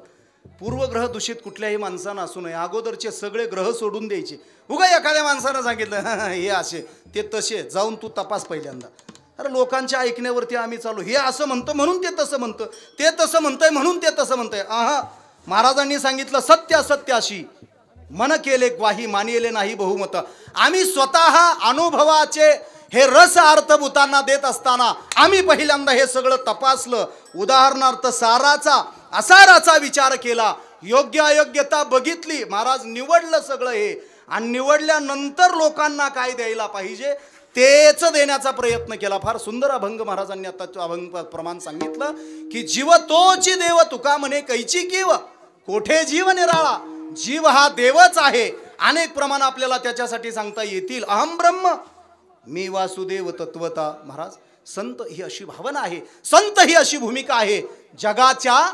पूर्वग्रह दूषित कुठल्याही माणसानं असू नये. अगोदरचे सगळे ग्रह सोडून द्यायचे. उगा एखाद्या माणसानं सांगितलं हे असे ते तसे, जाऊन तू तपास पहिल्यांदा. अरे लोकांच्या ऐकण्यावरती आम्ही चालू, हे असं म्हणतं म्हणून ते तसं म्हणतं, ते तसं म्हणतंय म्हणून ते तसं म्हणतंय. महाराजांनी सांगितलं सत्य असत्याशी मन केले ग्वाही, मानिले नाही बहुमत. आम्ही स्वतः अनुभवाचे हे रस अर्थभूतांना देत असताना आम्ही पहिल्यांदा हे सगळं तपासलं. उदाहरणार्थ साराचा असाराचा विचार केला, योग्य अयोग्यता बघितली. महाराज निवडलं सगळं हे, आणि निवडल्यानंतर लोकांना काय द्यायला पाहिजे तेच देण्याचा प्रयत्न केला. फार सुंदर अभंग महाराजांनी आता अभंग प्रमाण सांगितलं की जीव तोची देव तुका म्हणे कैची कीव, कोठे जीव निराळा. जीव हा देवच आहे अनेक प्रमाण आपल्याला त्याच्यासाठी सांगता येतील. अहम ब्रह्म मी वासुदेव तत्वता. महाराज संत ही अशी भावना आहे, संत ही अशी भूमिका आहे जगाच्या,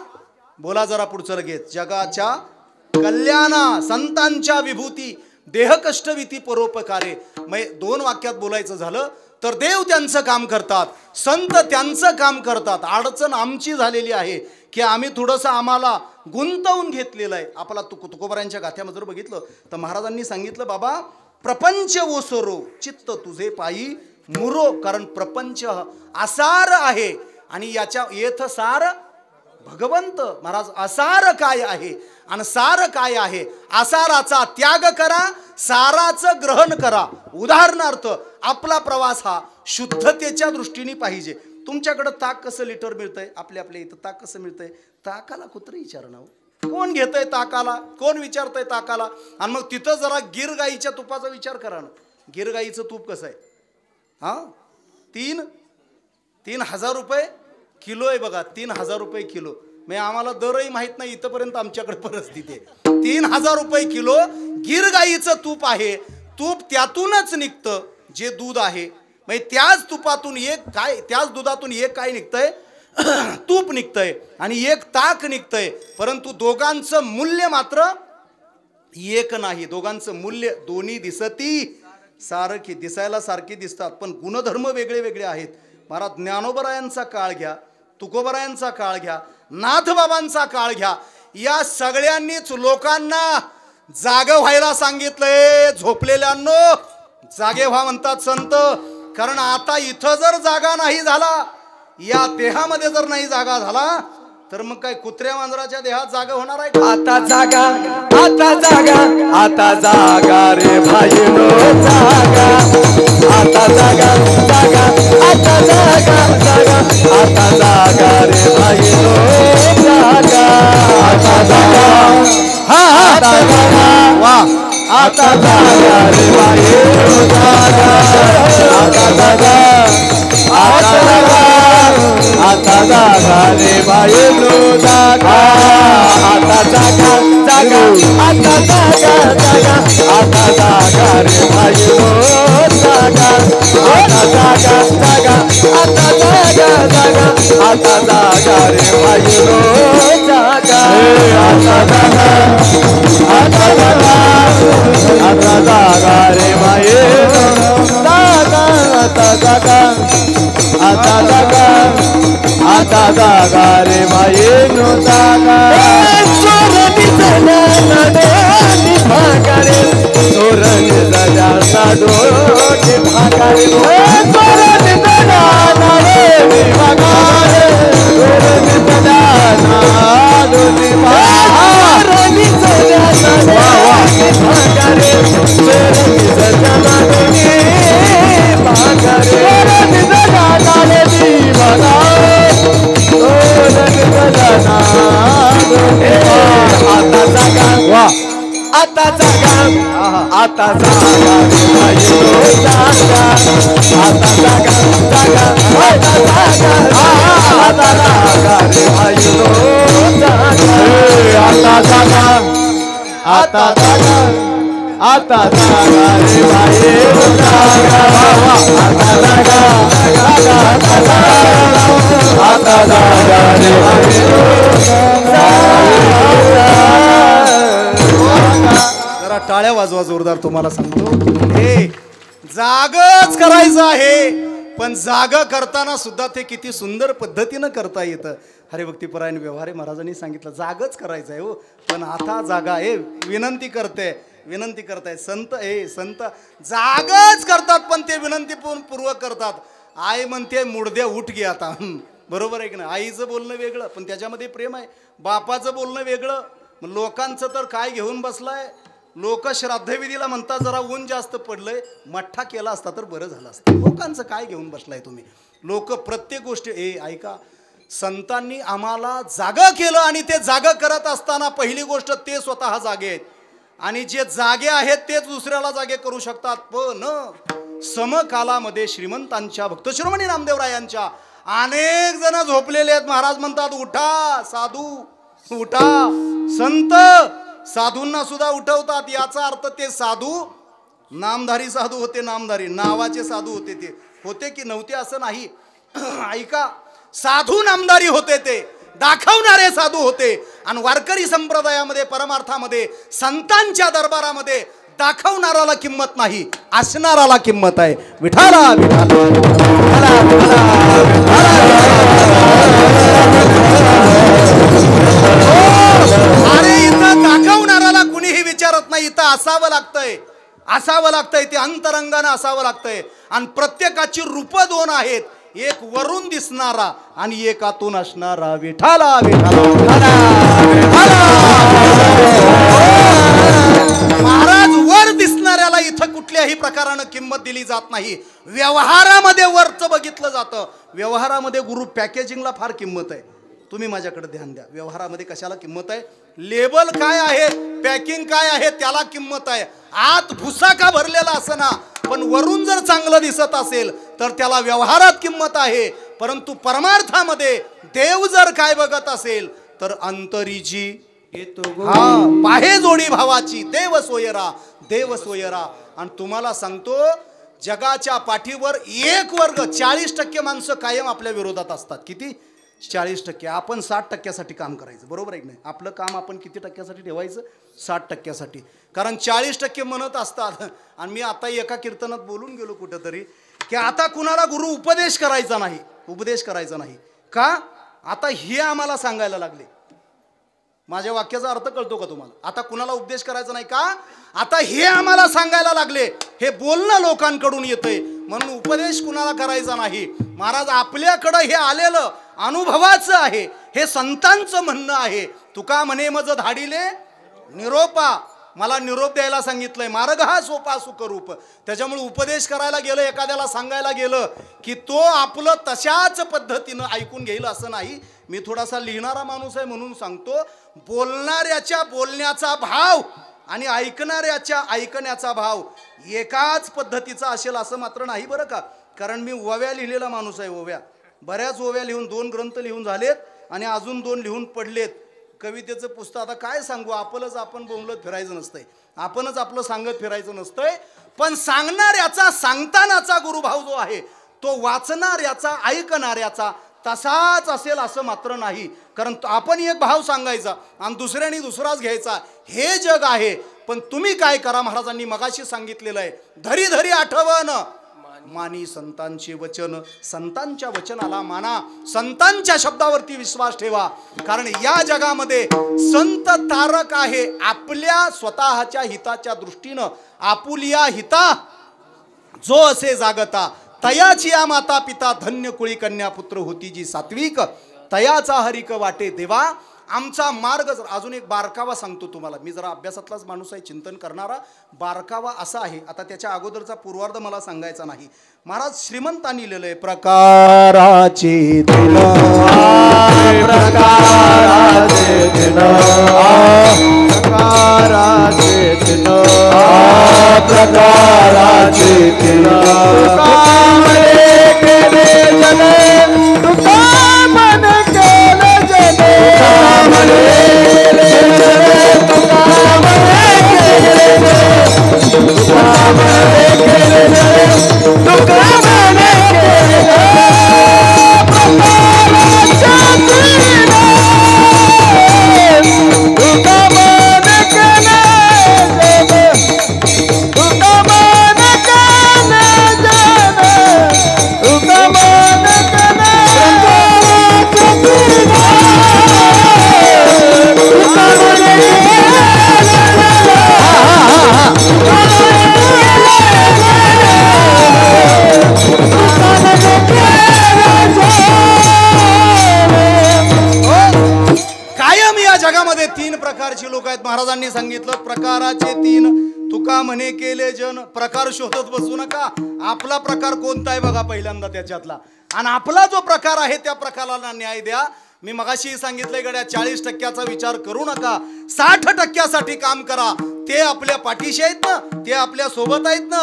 बोला जरा पुढचं लगेच, जगाच्या कल्याणा संतांच्या विभूती देहकष्टविती परोपकारे. मग 2 वाक्यात बोलायचं झालं तर देव त्यांचं काम करतात, संत त्यांचं काम करतात. अडचण आमची झालेली आहे की आम्ही थोडंसं आम्हाला गुंतवून घेतलेलं आहे. आपला तुकोबारायांच्या गाथ्यामध्ये जर बघितलं तर महाराजांनी सांगितलं, बाबा प्रपंच ओसरो चित्त तुझे पायी मुरो. कारण प्रपंच असार आहे आणि याच्या येथ सार भगवंत. महाराज असार काय आहे आणि सार काय आहे? असाराचा त्याग करा, साराचं ग्रहण करा. उदाहरणार्थ आपला प्रवास हा शुद्धतेच्या दृष्टीने पाहिजे. तुमच्याकडं ताक कसं लिटर मिळतंय, आपल्या इथं ताक कसं मिळतंय? ताकाला कुत्रं विचारणं, कोण घेतंय ताकाला, कोण विचारतंय ताकाला? आणि मग तिथं जरा गिर गाईच्या तुपाचा विचार करा ना. गिर गाईचं तूप कसं आहे? हां 3,000 रुपये किलो आहे बघा, 3,000 रुपये किलो. म्हणजे आम्हाला दरही माहीत नाही, इथंपर्यंत आमच्याकडे परिस्थिती आहे. 3,000 रुपये किलो गिर गाईचं तूप आहे. तूप त्यातूनच निघतं जे दूध आहे. म्हणजे त्याच तुपातून एक काय, त्याच दुधातून एक काय निघतंय तूप निघतंय आणि एक ताक निघतंय. परंतु दोघांचं मूल्य मात्र एक नाही. दोघांचं मूल्य दोन्ही दिसती सारखी, दिसायला सारखी दिसतात पण गुणधर्म वेगळे वेगळे आहेत. महाराज ज्ञानोबरायांचा काळ घ्या, तुकोबरायांचा काळ घ्या, नाथबाबांचा काळ घ्या, या सगळ्यांनीच लोकांना जाग व्हायला सांगितलंय. झोपलेल्यांनो जागे व्हा म्हणतात संत. कारण आता इथं जर जागा नाही झाला, या देहामध्ये जर नाही जागा झाला तर मग काय कुत्र्या मांजराच्या देहात जागा होणार आहे का? आता जागा, आता जागा, आता जागा रे भाईनो जागा. आता जागा, जागा, आता जागा, जागा, आता जागा रे भाईनो जागा. आता जागा, हा आता जागा, वा आता जागा रे भाईनो जागा. आता जागा, आता जागा, आता जागा रे भाईनो जागा. आता जागा, जागा, आता जागा, जागा, आता जागा रे भाईनो जागा. आता जागा, जागा, आता जागा, जागा, आता जागा रे भाईनो जागा. आता जागा, आता जागा, आता जागा रे भाईनो जागा. आता जागा, आता जागा, आता जागा रे भाईनो जागा. चोरणी झाल्या डोळ्यानी भागारे, चोरणी झाल्या डोळ्यानी भागारे. चोरणी झाल्या डोळ्यानी भागारे, चोरणी झाल्या डोळ्यानी भागारे. चोरणी झाल्या डोळ्यानी भागारे, चोरणी झाल्या डोळ्यानी भागारे. चोरणी झाल्या डोळ्यानी भागारे. आता जागा, वा आता जागा, आता जागा भाईनो जागा. आता जागा, जागा, आता जागा, आता जागा रे भाईनो जागा. आता जागा, आता जागा, आता जागा रे भाईनो जागा. आता जागा, जागा, आता जागा, आता जागा रे भाईनो जरा टाळ्या वाजवा जोरदार. तुम्हाला सांगतो हे जागच करायचं आहे, पण जाग करताना सुद्धा ते किती सुंदर पद्धतीनं करता येतं. हरिभक्तीपरायण व्यवहारे महाराजांनी सांगितलं जागच करायचं आहे हो, पण आता जागा हे विनंती करते, विनंती करताय संत. हे संत जागच करतात पण ते विनंती पूर्वक करतात. आई म्हणते मुडद्या उठ गे आता. बरोबर आहे की नाही? आईचं बोलणं वेगळं पण त्याच्यामध्ये प्रेम आहे, बापाचं बोलणं वेगळं. लोकांचं तर काय घेऊन बसलाय, लोक श्राद्धविधीला म्हणतात जरा ऊन जास्त पडलंय, मठ्ठा केला असता तर बरं झालं असतं. लोकांचं काय घेऊन बसलाय तुम्ही? लोक प्रत्येक गोष्टी ऐका, संतांनी आम्हाला जागा केलं आणि ते जागा करत असताना पहिली गोष्ट ते स्वतः जागे आहेत आणि जे जागे आहेत तेच दुसऱ्याला जागे करू शकतात. पण समकालामध्ये श्रीमंतांच्या भक्तशिरोमणी नामदेवरायांच्या अनेक जण झोपलेले आहेत. महाराज म्हणतात उठा साधू, उठा संत, साधूंना सुद्धा उठवतात, याचा अर्थ ते साधू नामधारी साधू होते, नामधारी नावाचे साधू होते, ते होते की नव्हते असं नाही. ऐका, साधू नामधारी होते, ते दाखवणारे साधू होते. आणि वारकरी संप्रदायामध्ये परमार्थामध्ये संतांच्या दरबारामध्ये दाखवणाराला किंमत नाही, असणाराला किंमत आहे. विठाला विठाला अरे इथं दाखवणाराला कुणीही विचारत नाही, इथं असावं लागतंय, असावं लागतंय, ते अंतरंगानं असावं लागतंय. आणि प्रत्येकाची रूप दोन आहेत, एक वरून दिसणारा आणि एक आतून असणारा. विठाला विठाला महाराज, वर दिसणाऱ्याला इथं कुठल्याही प्रकारानं किंमत दिली जात नाही. व्यवहारामध्ये वरचं बघितलं जातं. व्यवहारामध्ये गुरु पॅकेजिंगला फार किंमत आहे. तुम्ही माझ्याकडे ध्यान द्या, व्यवहारामध्ये कशाला किंमत आहे? लेबल काय आहे, पॅकिंग काय आहे, त्याला किंमत आहे. आत भुसा का भरलेला असं ना, पण वरून जर चांगलं दिसत असेल तर त्याला व्यवहारात किंमत आहे. परंतु परमार्थामध्ये देव जर काय बघत असेल तर अंतरीची पाहे जोडी भावाची, देव सोयरा, देव सोयरा. आणि तुम्हाला सांगतो, जगाच्या पाठीवर एक वर्ग 40% माणसं कायम आपल्या विरोधात असतात. किती? 40%. आपण 60%साठी काम करायचं, बरोबर आहे की नाही? आपलं काम आपण किती टक्क्यासाठी ठेवायचं? 60%साठी. कारण 40% म्हणत असतात. आणि मी आता एका कीर्तनात बोलून गेलो कुठंतरी की आता कुणाला गुरु उपदेश करायचा नाही, उपदेश करायचा नाही का? आता हे आम्हाला सांगायला लागले. माझ्या वाक्याचा अर्थ कळतो का तुम्हाला? आता कुणाला उपदेश करायचा नाही का? आता हे आम्हाला सांगायला लागले. हे बोलणं लोकांकडून येतंय, म्हणून उपदेश कुणाला करायचा नाही. महाराज, आपल्याकडं हे आलेलं अनुभवाचं आहे, हे संतांचं म्हणणं आहे. तुका म्हणे मज धाडिले निरोपा, मला निरोप द्यायला सांगितलंय. मार्ग हा सोपा सुखरूप. त्याच्यामुळे उपदेश करायला गेलं, एखाद्याला सांगायला गेलं की तो आपलं तशाच पद्धतीनं ऐकून घेईल असं नाही. मी थोडासा लिहिणारा माणूस आहे म्हणून सांगतो, बोलणाऱ्याच्या बोलण्याचा भाव आणि ऐकणाऱ्याच्या ऐकण्याचा भाव एकाच पद्धतीचा असेल असं मात्र नाही बरं का. कारण मी ओव्या लिहिलेला माणूस आहे. ओव्या, बऱ्याच ओव्या लिहून, 2 ग्रंथ लिहून झालेत आणि अजून 2 लिहून पडलेत. कवितेचं पुस्तक आता काय सांगू, आपण बोंबलत फिरायचं नसतंय, आपणच आपलं सांगत फिरायचं नसतंय. पण सांगणाऱ्याचा, सांगतानाचा गुरुभाव जो आहे तो वाचणाऱ्याचा, ऐकणाऱ्याचा तसाच असेल असं मात्र नाही. कारण आपण एक भाव सांगायचा आणि दुसऱ्याने दुसराच घ्यायचा, हे जग आहे. पण तुम्ही काय करा, महाराजांनी मगाशी सांगितलेलं आहे, धरी धरी आठवण मानी संतांचे वचन. संतांच्या वचनाला माना, संतांच्या शब्दावरती विश्वास ठेवा. कारण या जगामध्ये संत तारक आहे. आपल्या स्वतःच्या हिताच्या दृष्टीनं आपुलिया हिता जो असे जागता, तयाची या माता पिता धन्य कुळी कन्या पुत्र होती जी सात्विक, तयाचा हरिक वाटे देवा. आमचा मार्ग, अजून एक बारकावा सांगतो तुम्हाला. मी जरा अभ्यासातलाच माणूस आहे, चिंतन करणारा. बारकावा असा आहे, आता त्याच्या अगोदरचा पूर्वार्ध मला सांगायचा नाही. महाराज श्रीमंतांनी लिहिलंय, प्रकाराचे दिन, प्रकाराचे दिन, प्रकाराचे दिन, प्रकाराचे दिन, महाराजांनी सांगितलं प्रकाराचे 3. तुका म्हणे केले जन. प्रकार शोधत बसू नका, आपला प्रकार कोणता आहे बघा पहिल्यांदा त्याच्यातला, आणि आपला जो प्रकार आहे त्या प्रकाराला न्याय द्या. मी मगाशी सांगितलंय गड्या, 40%चा विचार करू नका, 60%साठी काम करा. ते आपल्या पाठीशी आहेत ना, ते आपल्या सोबत आहेत ना.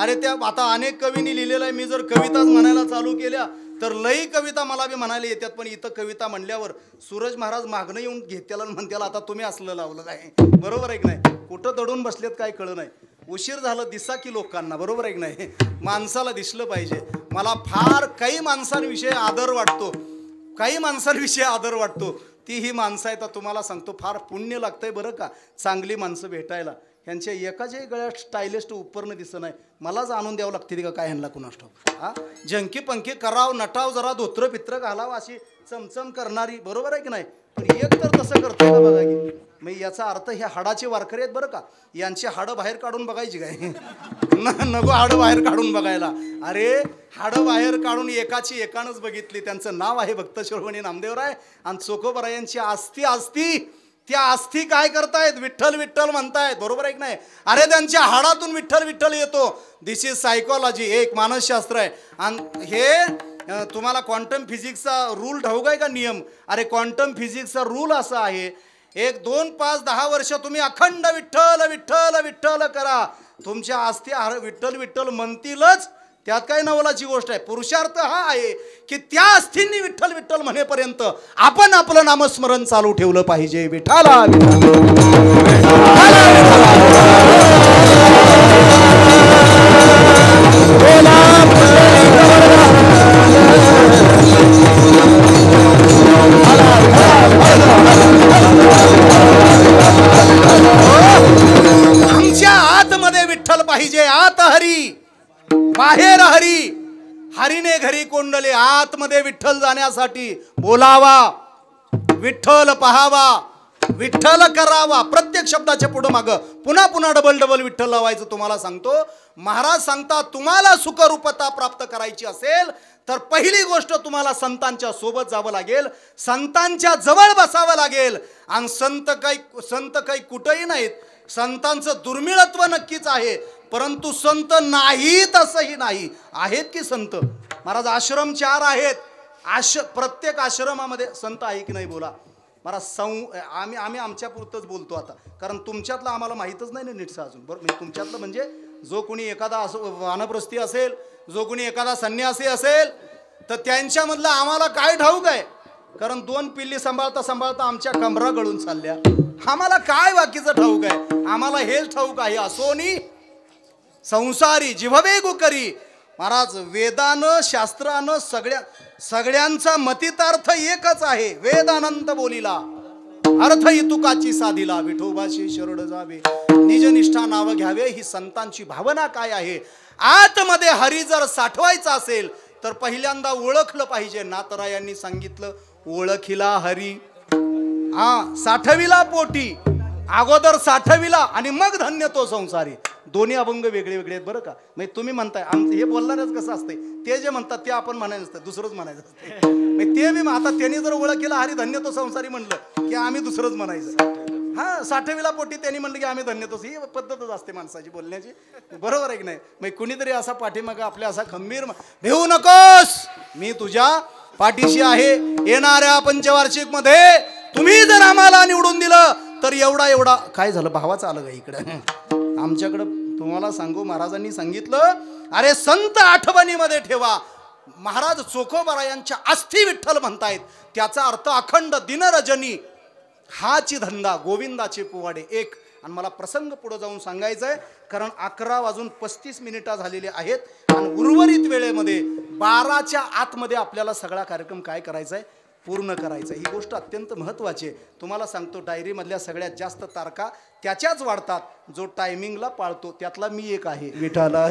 अरे त्या आता अनेक कवींनी लिहिलेलं आहे, मी जर कविताच म्हणायला चालू केल्या तर लई कविता मला बी म्हणायला येतात, पण इथं कविता म्हणल्यावर सूरज महाराज मागणं येऊन घेत्याला आणि म्हणत्याला आता तुम्ही असलं लावलं काय, बरोबर आहे की नाही? कुठं दडून बसलेत काय कळलं नाही. उशीर झालं दिसा की लोकांना, बरोबर आहे की नाही? माणसाला दिसलं पाहिजे. मला फार काही माणसांविषयी आदर वाटतो, काही माणसांविषयी आदर वाटतो. ती ही माणसं आहे तर तुम्हाला सांगतो फार पुण्य लागतंय बरं का चांगली माणसं भेटायला. ह्यांच्या एकाच्याही गळ्यात स्टायलिस्ट उपरनं दिसत नाही. मलाच आणून द्यावं लागते का काय ह्यांना कुणास ठाऊक. हा जंकी पंखी कराव, नटाव, जरा धोत्र पित्र घालावं अशी चमचम करणारी, बरोबर आहे की नाही? पण एक तर तसं करतो का बघा की. मग याचा अर्थ हे हाडाचे वारकरी आहेत बरं का, यांची हाडं बाहेर काढून बघायची काय? नको हाडं बाहेर काढून बघायला. अरे हाडं बाहेर काढून एकाची एकानंच बघितली. त्यांचं नाव आहे भक्त शिरोमणी नामदेवराय आणि चोखोबरायांची आस्ती असती. त्या अस्थी काय करतायत? विठ्ठल विठ्ठल म्हणतायत, बरोबर आहे की नाही? अरे त्यांच्या हाडातून विठ्ठल विठ्ठल येतो. दिस इज सायकोलॉजी, एक मानसशास्त्र आहे. आणि हे तुम्हाला क्वांटम फिजिक्सचा रूल ठाऊक आहे का, नियम? अरे क्वांटम फिजिक्सचा रूल असा आहे, 1 2 5 10 वर्ष तुम्ही अखंड विठ्ठल विठ्ठल विठ्ठल करा, तुमच्या अस्थी विठ्ठल विठ्ठल म्हणतीलच. त्यात काय नवलाची गोष्ट आहे. पुरुषार्थ हा आहे की त्या अस्थींनी विठ्ठल विठ्ठल म्हणेपर्यंत आपण आपलं नामस्मरण चालू ठेवलं पाहिजे. विठाला आमच्या आतमध्ये विठ्ठल पाहिजे. आत हरी बाहेर हरी, हरीने घरी कोंडले. आतमध्ये विठ्ठल जाण्यासाठी बोलावा, विठ्ठल पहावा, विठ्ठल करावा. प्रत्येक शब्दाच्या पुढं मागं पुन्हा पुन्हा डबल डबल विठ्ठल लावायचं. तुम्हाला सांगतो महाराज सांगता, तुम्हाला सुखरूपता प्राप्त करायची असेल तर पहिली गोष्ट तुम्हाला संतांच्या सोबत जावं लागेल, संतांच्या जवळ बसावं लागेल. आणि संत काही कुठंही नाहीत. संतांचं दुर्मिळत्व नक्कीच आहे, परंतु संत नाहीत असंही नाही. आहेत की संत? महाराज आश्रम 4 आहेत. प्रत्येक आश्रमामध्ये संत आहे की नाही बोला महाराज. आम्ही आमच्या पुरतंच बोलतो आता, कारण तुमच्यातलं आम्हाला माहीतच नाही ना नीटचं अजून, बरं? म्हणजे तुमच्यातलं म्हणजे जो कोणी एखादा वानप्रस्थी असेल, जो कोणी एखादा संन्यासी असेल, तर त्यांच्यामधलं आम्हाला काय ठाऊक आहे? कारण 2 पिल्ली सांभाळता सांभाळता आमच्या कमरा गळून चालल्या. आम्हाला काय बाकीचं ठाऊक आहे? आम्हाला हेच ठाऊक आहे, असोनी संसारी जिव्हवे करी. महाराज वेदानं शास्त्रानं सगळ्यांचा मतितार्थ एकच आहे. वेदानंत बोलिला अर्थ इतुकाची साधिला, विठोबाशी शरण जावे निजनिष्ठा नाव घ्यावे. ही संतांची भावना काय आहे? आतमध्ये हरी जर साठवायचा असेल तर पहिल्यांदा ओळखलं पाहिजे. नाथरायांनी सांगितलं, ओळखिला हरी साठविला पोटी. अगोदर साठविला आणि मग धन्य तो संसारी. दोन्ही अभंग वेगळे वेगळे आहेत बरं का. म्हणजे तुम्ही म्हणताय हे बोलणारच कसं असते, ते जे म्हणतात ते आपण म्हणायचं नसतं, दुसरंच म्हणायचं असते. ते मी आता त्यांनी जर ओळखीला हरी धन्य तो संसारी म्हणलं की आम्ही दुसरंच म्हणायचं. हा साठविला पोटी त्यांनी म्हणलं की आम्ही धन्य तोच. ही पद्धतच असते माणसाची बोलण्याची, बरोबर आहे की नाही? मग कुणीतरी असा पाठीमागं आपल्या असा खंबीर, भेऊ नकोस मी तुझ्या पाठीशी आहे. येणाऱ्या पंचवार्षिक मध्ये तुम्ही जर आम्हाला निवडून दिलं तर एवढा काय झालं, भावाचं आलं का इकडं आमच्याकडं? तुम्हाला सांगू, महाराजांनी सांगितलं, अरे संत आठवणीमध्ये ठेवा. महाराज चोखोबरायांच्या अस्थी विठ्ठल म्हणतायत, त्याचा अर्थ अखंड दिनरजनी हाची धंदा गोविंदाचे पोवाडे एक. आणि मला प्रसंग पुढे जाऊन सांगायचा आहे, कारण 11:35 झालेले आहेत आणि उर्वरित वेळेमध्ये 12च्या आतमध्ये आपल्याला सगळा कार्यक्रम काय करायचा आहे, पूर्ण करायचं. ही गोष्ट अत्यंत महत्त्वाची आहे. तुम्हाला सांगतो, डायरीमधल्या सगळ्यात जास्त तारखा त्याच्याच वाढतात जो टायमिंगला पाळतो. त्यातला मी एक आहे. विठाला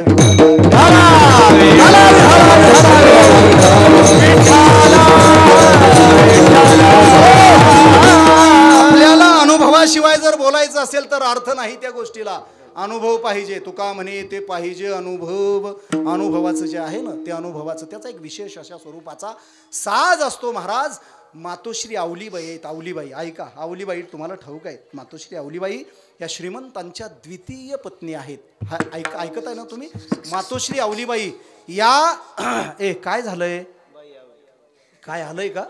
आपल्याला अनुभवाशिवाय जर बोलायचं असेल तर अर्थ नाही त्या गोष्टीला. अनुभव पाहिजे. तुका म्हणे ते पाहिजे अनुभव. अनुभवाचं जे आहे ना, ते अनुभवाचं त्याचा एक विशेष अशा स्वरूपाचा साज असतो. महाराज मातोश्री आवलीबाई आहेत. आवलीबाई ऐका, आवलीबाई तुम्हाला ठाऊक आहेत, मातोश्री आवलीबाई या श्रीमंतांच्या द्वितीय पत्नी आहेत. हा ऐकत आहे ना तुम्ही? मातोश्री आवलीबाई या काय झालंय, काय आलंय का?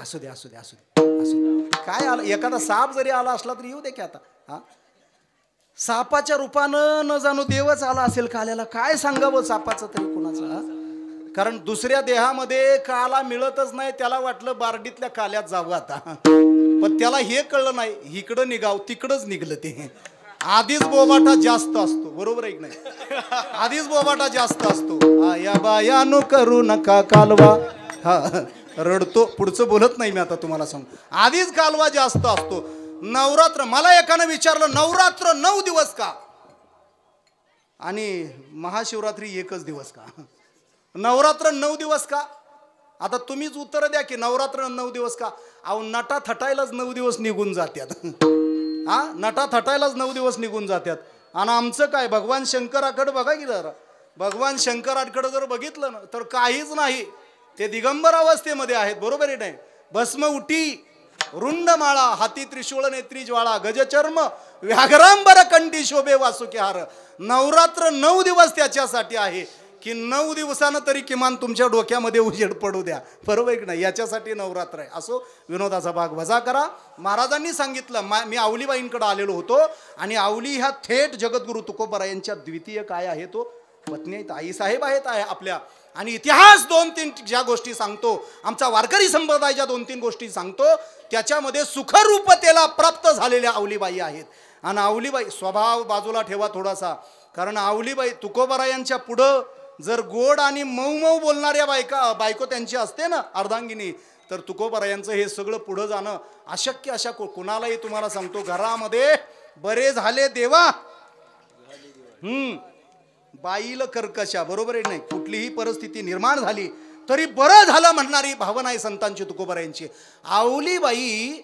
असू दे असू दे असू दे असू दे. काय आलं, एखादा साप जरी आला असला तरी येऊ दे की आता. हा सापाच्या रूपानं न जाणू देवच आला असेल काल्याला. काय सांगावं सापाचं तरी कुणाचं? कारण दुसऱ्या देहामध्ये काला मिळतच नाही, त्याला वाटलं बारडीतल्या काल्यात जावं आता, पण त्याला हे कळलं नाही इकडं निघाव तिकडंच निघलं ते. आधीच बोबाटा जास्त असतो, बरोबर आहे की नाही? आधीच बोबाटा जास्त असतो. या बायानो करू नका कालवा. हा रडतो, पुढचं बोलत नाही मी आता तुम्हाला सांगू. आधीच कालवा जास्त असतो. नवरात्र, मला एकानं विचारलं नवरात्र 9 दिवस का आणि महाशिवरात्री एकच दिवस का? नवरात्र 9 दिवस का? आता तुम्हीच उत्तर द्या की नवरात्र 9 दिवस का? अहो नटा थटायलाच 9 दिवस निघून जात्यात. हा नटा थटायलाच 9 दिवस निघून जात्यात. आणि आमचं काय, भगवान शंकराकडे बघा की जरा, भगवान शंकराकडे जर बघितलं ना तर काहीच नाही, ते दिगंबर अवस्थेमध्ये आहेत, बरोबर आहे नाही? भस्म उटी, रुंड माळा, हाती त्रिशूळ नेत्री ज्वाळा, गजचर्म व्याघ्रांबर कंठी शोभे वासुकी हार. नवरात्र 9 दिवस त्याच्यासाठी आहे की 9 दिवसानं तरी किमान तुमच्या डोक्यामध्ये उजेड पडू द्या, बरोबर आहे की नाही? याच्यासाठी नवरात्र आहे. असो, विनोदाचा भाग वजा करा. महाराजांनी सांगितलं, मी आवलीबाईंकडे आलेलो होतो आणि आवली ह्या थेट जगद्गुरु तुकोबरा यांच्या द्वितीय काय आहे तो पत्नी आहेत, आईसाहेब आहेत आपल्या. आणि इतिहास 2-3 ज्या गोष्टी सांगतो, आमचा वारकरी संप्रदायाच्या 2-3 गोष्टी सांगतो, त्याच्यामध्ये सुखरूपतेला प्राप्त झालेल्या आवलीबाई आहेत. आणि आवलीबाई स्वभाव बाजूला ठेवा थोडासा, कारण आवलीबाई तुकोबरा यांच्या पुढं जर गोड आणि मऊ मऊ बोलणाऱ्या बायको त्यांची असते ना अर्धांगिनी, तर तुकोबरा यांचं हे सगळं पुढं जाणं अशक्य. अशा कोणालाही तुम्हाला सांगतो, घरामध्ये बरे झाले देवा, बाईल कर्कशा, बरोबर आहे नाही? कुठलीही परिस्थिती निर्माण झाली तरी बरं झालं म्हणणारी भावना आहे संतांची तुकोबरा यांची. आवलीबाई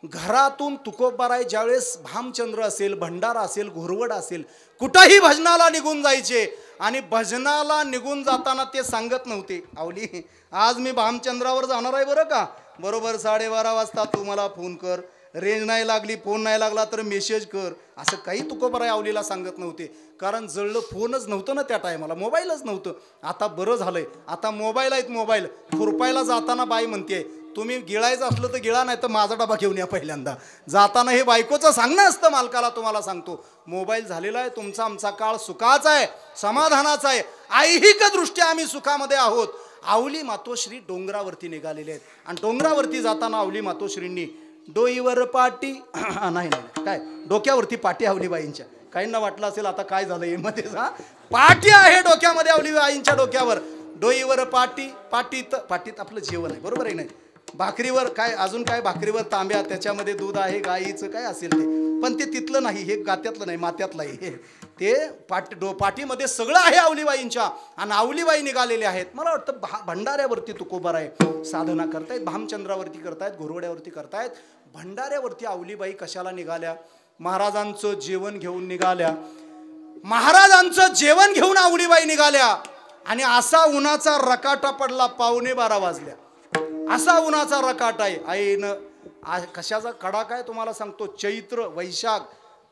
घरातून तुकोबाराय ज्यावेळेस भामचंद्र असेल, भंडारा असेल, घोरवड असेल, कुठंही भजनाला निघून जायचे. आणि भजनाला निघून जाताना ते सांगत नव्हते, आवली आज मी भामचंद्रावर जाणार आहे बरं का, बरोबर 12:30 वाजता तू मला फोन कर, रेंज नाही लागली, फोन नाही लागला तर मेसेज कर. असं काही तुकोबराय आवलीला सांगत नव्हते, कारण जळलं फोनच नव्हतं ना त्या टायमाला, मोबाईलच नव्हतं. आता बरं झालंय, आता मोबाईल आहेत. मोबाईल खुरपायला जाताना बाई म्हणते, तुम्ही गिळायचं असलं तर गिळा, नाही तर माझा डबा घेऊन या पहिल्यांदा. जाताना हे बायकोचं सांगणं असतं मालकाला. तुम्हाला सांगतो, मोबाईल झालेला आहे. तुमचा आमचा काळ सुखाचा आहे, समाधानाचा आहे, ऐहिक दृष्ट्या आम्ही सुखामध्ये आहोत. आवली मातोश्री डोंगरावरती निघालेले आहेत आणि डोंगरावरती जाताना आवली मातोश्रींनी डोईवर पाटी नाही काय डोक्यावरती पाटी आवलीबाईंच्या. काहींना वाटलं असेल आता काय झालं मध्ये, पाटी आहे डोक्यामध्ये आवलीबाईंच्या डोक्यावर. डोईवर पाटी, पाटीत आपलं जेवण आहे, बरोबर आहे नाही? भाकरीवर काय, अजून काय, भाकरीवर तांब्या, त्याच्यामध्ये दूध आहे गाईचं, काय असेल ते, पण ते तिथलं नाही, हे गात्यातलं नाही, मात्यातलं आहे ते. पाटीमध्ये सगळं आहे आवलीबाईंच्या. आणि आवलीबाई निघालेले आहेत. मला वाटतं भंडाऱ्यावरती तुकोबाराय साधना करतायत, भामचंद्रावरती करतायत, घोरवड्यावरती करतायत. भंडाऱ्यावरती आवलीबाई कशाला निघाल्या? महाराजांचं जेवण घेऊन निघाल्या. महाराजांचं जेवण घेऊन आवलीबाई निघाल्या. आणि असा उन्हाचा रकाटा पडला, 12:15 वाजल्या. असा उन्हाचा रकाटा आहे. आईनं कशाचा कडाका आहे तुम्हाला सांगतो, चैत्र वैशाख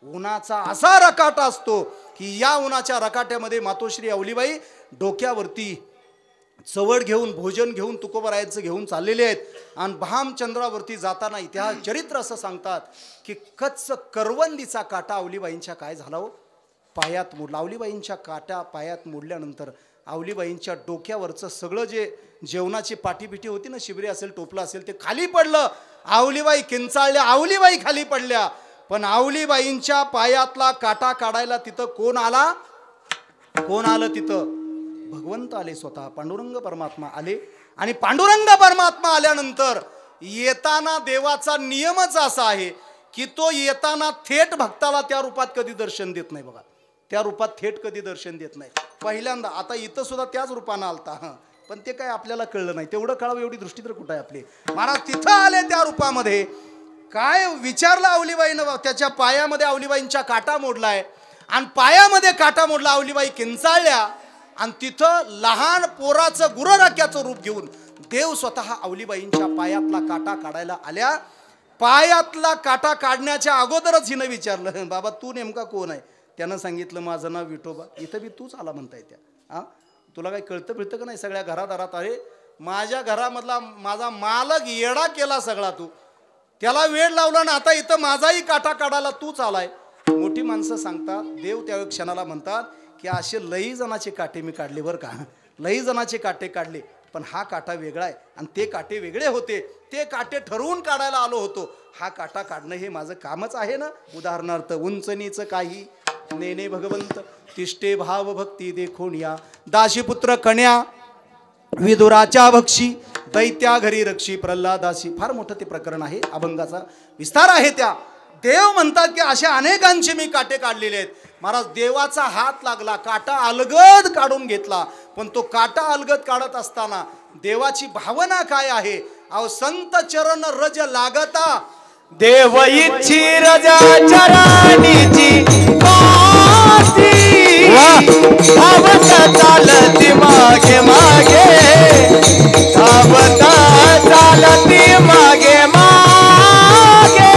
उन्हाचा असा रकाटा असतो की या उन्हाच्या रकाट्यामध्ये मातोश्री आवलीबाई डोक्यावरती चवड घेऊन, भोजन घेऊन, तुकोबरायांचं घेऊन चाललेले आहेत. आणि भामचंद्रावरती जाताना इतिहास चरित्र असं सांगतात की कच्च करवंदीचा काटा आवलीबाईंच्या काय झाला हो, पायात मोडला. आवलीबाईंच्या काटा पायात मोडल्यानंतर आवलीबाईंच्या डोक्यावरचं सगळं जे जेवणाची पाटीपिटी होती ना, शिबरी असेल, टोपलं असेल, ते खाली पडलं. आवलीबाई किंचाळल्या, आवलीबाई खाली पडल्या. पण आवलीबाईंच्या पायातला काटा काढायला तिथं कोण आला? कोण आलं तिथं? भगवंत आले, स्वतः पांडुरंग परमात्मा आले. आणि पांडुरंग परमात्मा आल्यानंतर येताना देवाचा नियमच असा आहे की तो येताना थेट भक्ताला त्या रूपात कधी दर्शन देत नाही. बघा, त्या रूपात थेट कधी दर्शन देत नाही. पहिल्यांदा आता इथं सुद्धा त्याच रूपानं आलता, पण ते काय आपल्याला कळलं नाही. तेवढं कळावं एवढी दृष्टी तर कुठं आहे आपली? महाराज तिथं आले त्या रूपामध्ये. काय विचारलं आवलीबाईनं? त्याच्या पायामध्ये आवलीबाईंच्या काटा मोडलाय. आणि पायामध्ये काटा मोडला, आवलीबाई किंचाळल्या. आणि तिथं लहान पोराचं गुरराख्याचं रूप घेऊन देव स्वतः आवलीबाईंच्या पायातला काटा काढायला आल्या. पायातला काटा काढण्याच्या अगोदरच हिनं विचारलं, बाबा तू नेमका कोण आहे? त्यानं सांगितलं, माझं नाव विठोबा. इथं बी तूच आला म्हणताय त्या. तुला काही कळतं फिरतं का नाही? सगळ्या घरादारात अरे माझ्या घरामधला माझा मालक येडा केला सगळा, तू त्याला वेळ लावला ना, आता इथं माझाही काटा काढायला तूच आलाय. मोठी माणसं सांगतात, देव त्या क्षणाला म्हणतात की असे लई जणाचे काटे मी काढले बरं का, लई जणाचे काटे काढले, पण हा काटा वेगळा आहे आणि ते काटे वेगळे होते. ते काटे ठरवून काढायला आलो होतो. हा काटा काढणं हे माझं कामच आहे ना. उदाहरणार्थ उंचनीच काही नेने भगवंत तिष्ठे भाव भक्ती देखून या. दाशीपुत्र कन्या विदुराच्या भक्षी दैत्या घरी रक्षी प्रल्हादासी. फार मोठं ते प्रकरण आहे, अभंगाचा विस्तार आहे. त्या देव म्हणतात की अशा अनेकांचे मी काटे काढलेले आहेत. महाराज देवाचा हात लागला, काटा अलगद काढून घेतला. पण तो काटा अलगद काढत असताना देवाची भावना काय आहे. अहो संत चरण रज लागता देव इच्छी रजा चराणीची पाती धावत चालती मागे मागे धावत चालती मागे मागे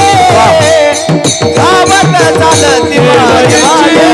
धावत चालती मागे मागे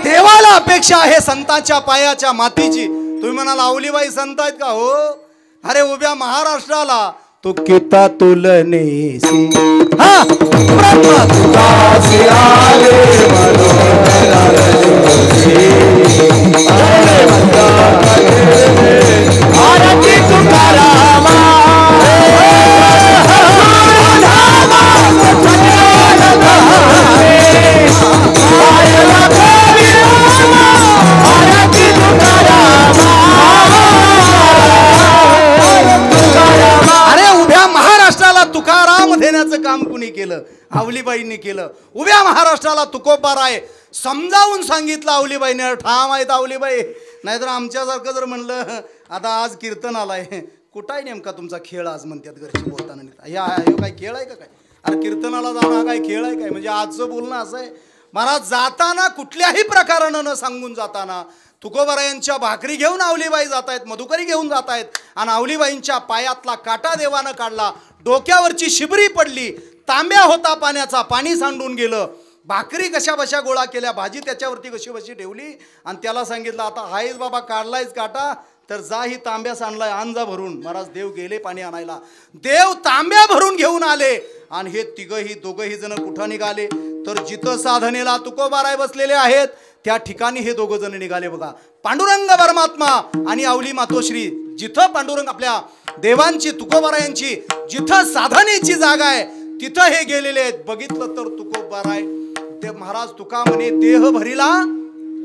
देवाला अपेक्षा आहे संतांच्या पायाच्या मातीची. तुम्ही म्हणाल आवलीबाई संत आहेत का? हो, अरे उभ्या महाराष्ट्राला तो किता तुलनेसी हा ब्रह्म तुझासी आले आरती तुकारामा तुकाराम देण्याचं काम कुणी केलं? आवलीबाईंनी केलं. उभ्या महाराष्ट्राला तुकोबाराय समजावून सांगितलं आवलीबाईने. ठाम आहेत आवलीबाई. नाहीतर आमच्यासारखं जर म्हणलं आता आज कीर्तन आलाय, कुठं आहे नेमका तुमचा खेळ आज म्हणतात घरची बोलताना. या काय खेळ आहे का काय? अरे कीर्तनाला जाणं हा काय खेळ आहे काय? म्हणजे आजचं बोलणं असं आहे. महाराज जाताना कुठल्याही प्रकारानं न सांगून जाताना तुकोबारायांच्या भाकरी घेऊन आवलीबाई जात आहेत, मधुकरी घेऊन जात आहेत. आणि आवलीबाईंच्या पायातला काटा देवानं काढला. डोक्यावरची शिबरी पडली. तांब्या होता पाण्याचा, पाणी सांडून गेलं. भाकरी कशा बशा गोळा केल्या, भाजी त्याच्यावरती कशी बशी ठेवली आणि त्याला सांगितलं आता हायच बाबा काढलायच काटा, तर जा ही तांब्या सांडलाय आणजा भरून. महाराज देव गेले पाणी आणायला. देव तांब्या भरून घेऊन आले आणि हे तिघही दोघही जण कुठं निघाले तर जिथं साधनेला तुकोबाराय बसलेले आहेत त्या ठिकाणी हे दोघं जण निघाले. बघा, पांडुरंग परमात्मा आणि आवली मातोश्री. जिथं पांडुरंग आपल्या देवांची तुकोबारायांची जिथं साधनेची जागा आहे तिथं हे गेलेले आहेत. बघितलं तर तुकोबाराय ते महाराज तुका म्हणे देह भरिला